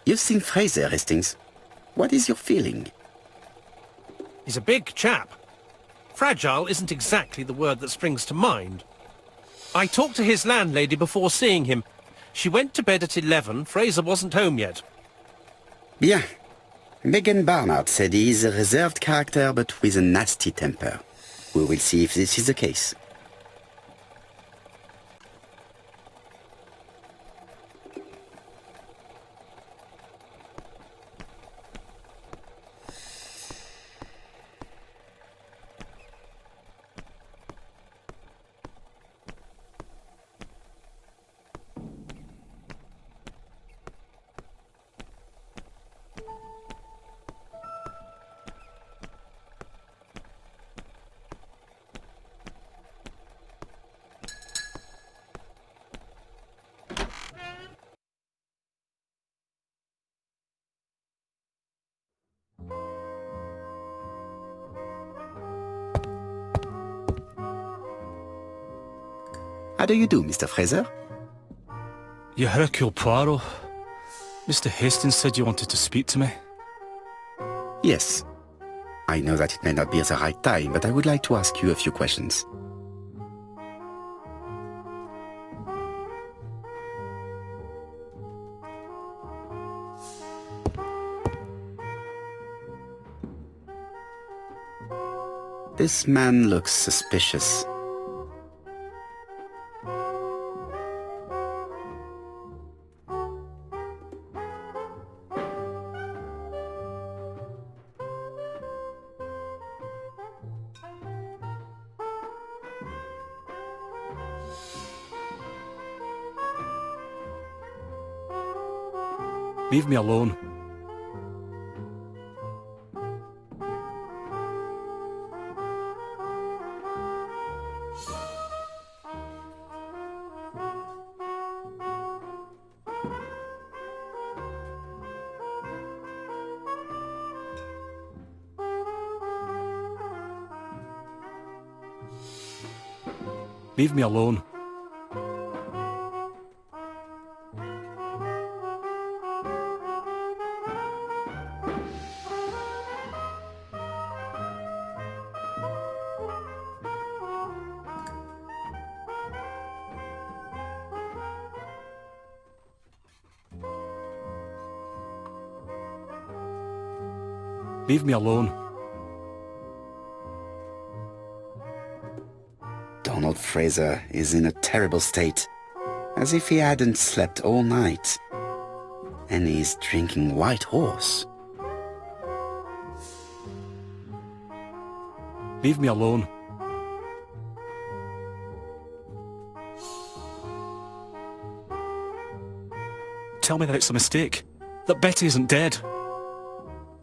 You've seen Fraser, Hastings. What is your feeling? He's a big chap. Fragile isn't exactly the word that springs to mind. I talked to his landlady before seeing him. She went to bed at 11. Fraser wasn't home yet. Bien. Megan Barnard said he is a reserved character but with a nasty temper. We will see if this is the case. How do you do, Mr. Fraser? You Hercule Poirot. Mr. Hastings said you wanted to speak to me. Yes. I know that it may not be the right time, but I would like to ask you a few questions. This man looks suspicious. Leave me alone. Leave me alone. Leave me alone. Donald Fraser is in a terrible state, as if he hadn't slept all night. And he's drinking White Horse. Leave me alone. Tell me that it's a mistake. That Betty isn't dead.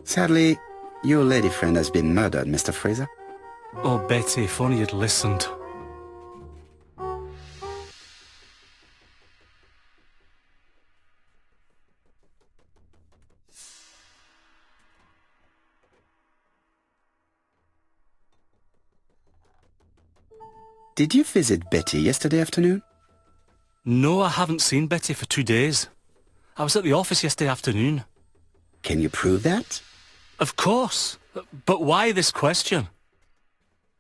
Sadly, your lady friend has been murdered, Mr. Fraser. Oh, Betty, if only you'd listened. Did you visit Betty yesterday afternoon? No, I haven't seen Betty for 2 days. I was at the office yesterday afternoon. Can you prove that? Of course. But why this question?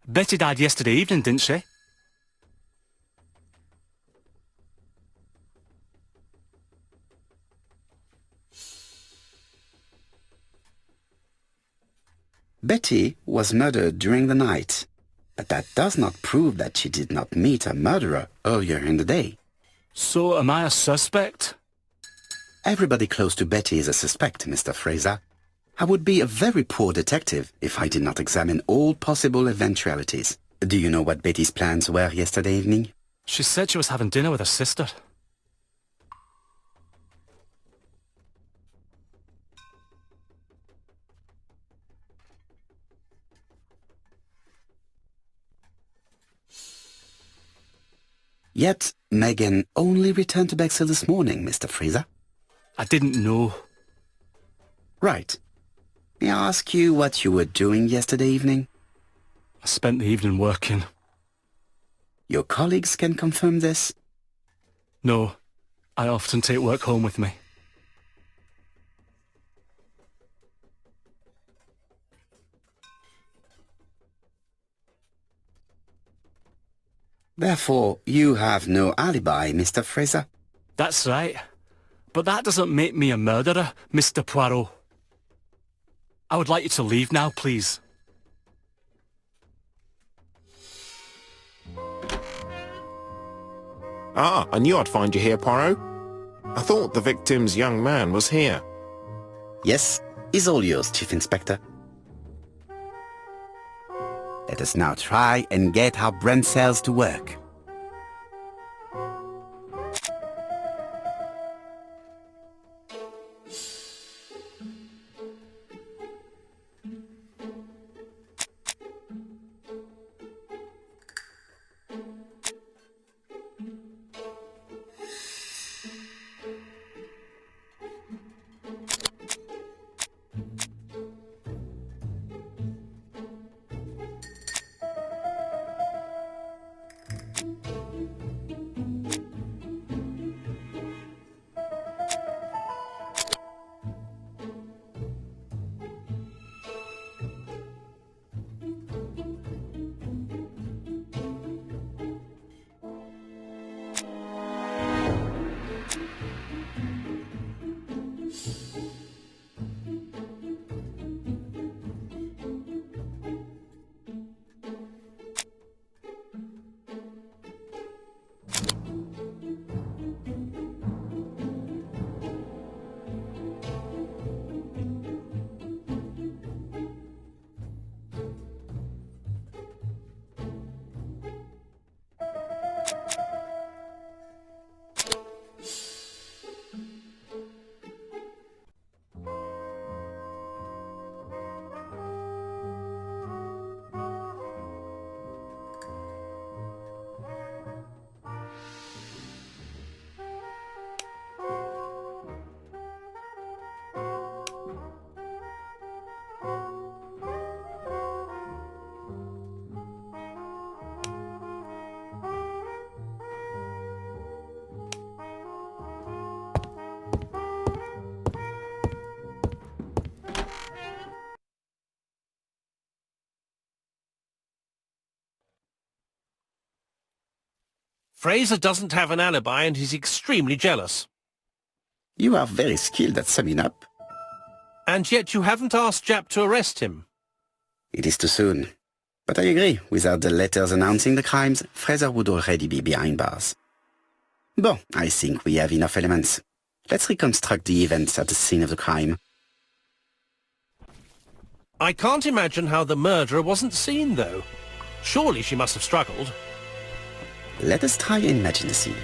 Betty died yesterday evening, didn't she? Betty was murdered during the night, but that does not prove that she did not meet her murderer earlier in the day. So am I a suspect? Everybody close to Betty is a suspect, Mr. Fraser. I would be a very poor detective if I did not examine all possible eventualities. Do you know what Betty's plans were yesterday evening? She said she was having dinner with her sister. Yet, Megan only returned to Bexhill this morning, Mr. Fraser. I didn't know. Right. May I ask you what you were doing yesterday evening? I spent the evening working. Your colleagues can confirm this? No, I often take work home with me. Therefore, you have no alibi, Mr. Fraser. That's right. But that doesn't make me a murderer, Mr. Poirot. I would like you to leave now, please. Ah, I knew I'd find you here, Poirot. I thought the victim's young man was here. Yes, is all yours, Chief Inspector. Let us now try and get our brain cells to work. Fraser doesn't have an alibi and he's extremely jealous. You are very skilled at summing up. And yet you haven't asked Japp to arrest him. It is too soon. But I agree, without the letters announcing the crimes, Fraser would already be behind bars. Bon, I think we have enough elements. Let's reconstruct the events at the scene of the crime. I can't imagine how the murderer wasn't seen, though. Surely she must have struggled. Let us try and imagine the scene.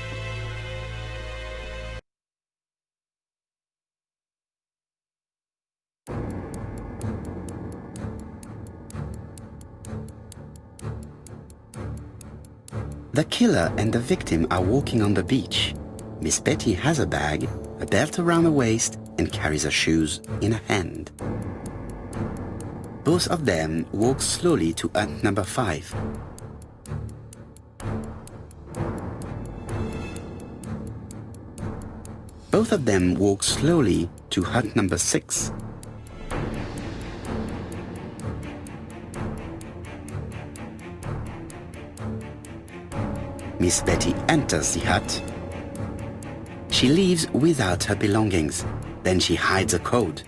The killer and the victim are walking on the beach. Miss Betty has a bag, a belt around her waist, and carries her shoes in her hand. Both of them walk slowly to hut number 5. Both of them walk slowly to hut number 6. Miss Betty enters the hut. She leaves without her belongings. Then she hides a code.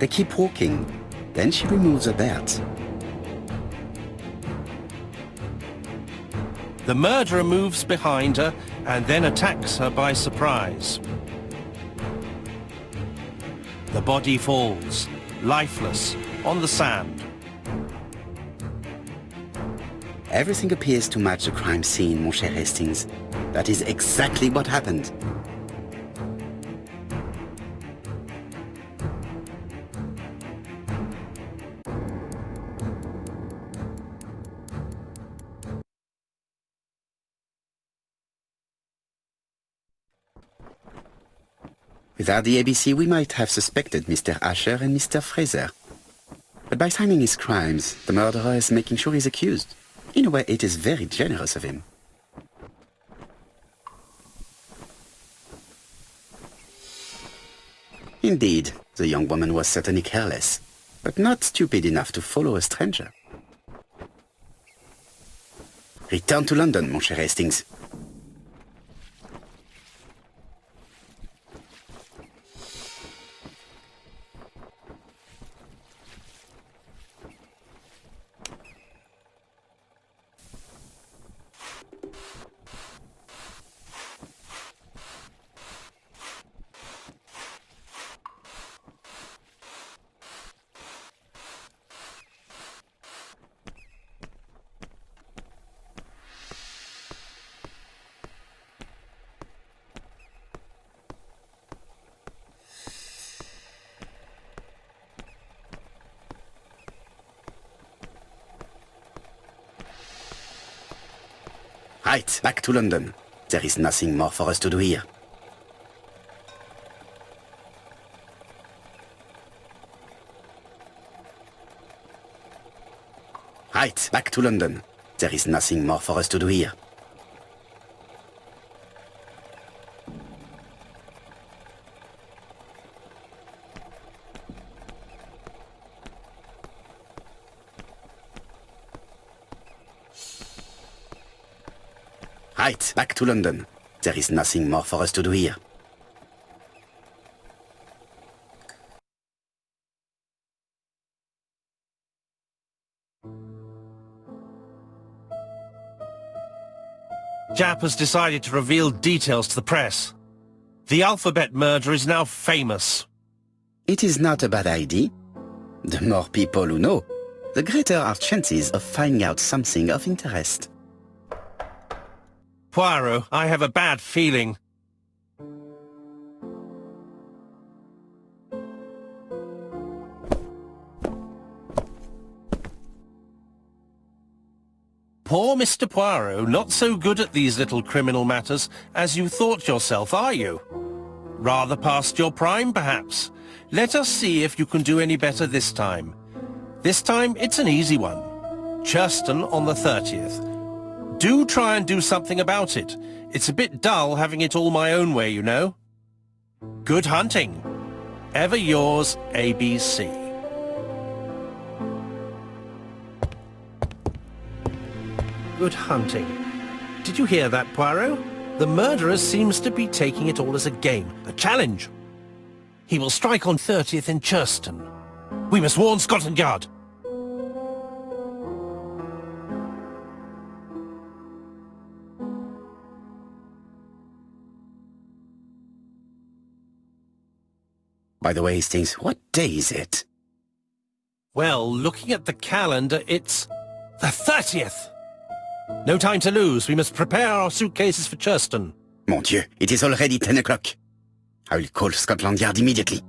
They keep walking. Then she removes her belt. The murderer moves behind her and then attacks her by surprise. The body falls, lifeless, on the sand. Everything appears to match the crime scene, mon cher Hastings. That is exactly what happened. Without the ABC, we might have suspected Mr. Asher and Mr. Fraser. But by signing his crimes, the murderer is making sure he's accused. In a way, it is very generous of him. Indeed, the young woman was certainly careless, but not stupid enough to follow a stranger. Return to London, mon cher Hastings. Right, back to London. There is nothing more for us to do here. Right, back to London. There is nothing more for us to do here. Right, back to London. There is nothing more for us to do here. Jap has decided to reveal details to the press. The alphabet murder is now famous. It is not a bad idea. The more people who know, the greater our chances of finding out something of interest. Poirot, I have a bad feeling. Poor Mr. Poirot, not so good at these little criminal matters as you thought yourself, are you? Rather past your prime, perhaps. Let us see if you can do any better this time. This time, it's an easy one. Churston on the 30th. Do try and do something about it. It's a bit dull having it all my own way, you know. Good hunting. Ever yours, ABC. Good hunting. Did you hear that, Poirot? The murderer seems to be taking it all as a game, a challenge. He will strike on 30th in Churston. We must warn Scotland Yard. By the way, Hastings, what day is it? Well, looking at the calendar, it's the 30th. No time to lose. We must prepare our suitcases for Churston. Mon Dieu, it is already 10 o'clock. I will call Scotland Yard immediately.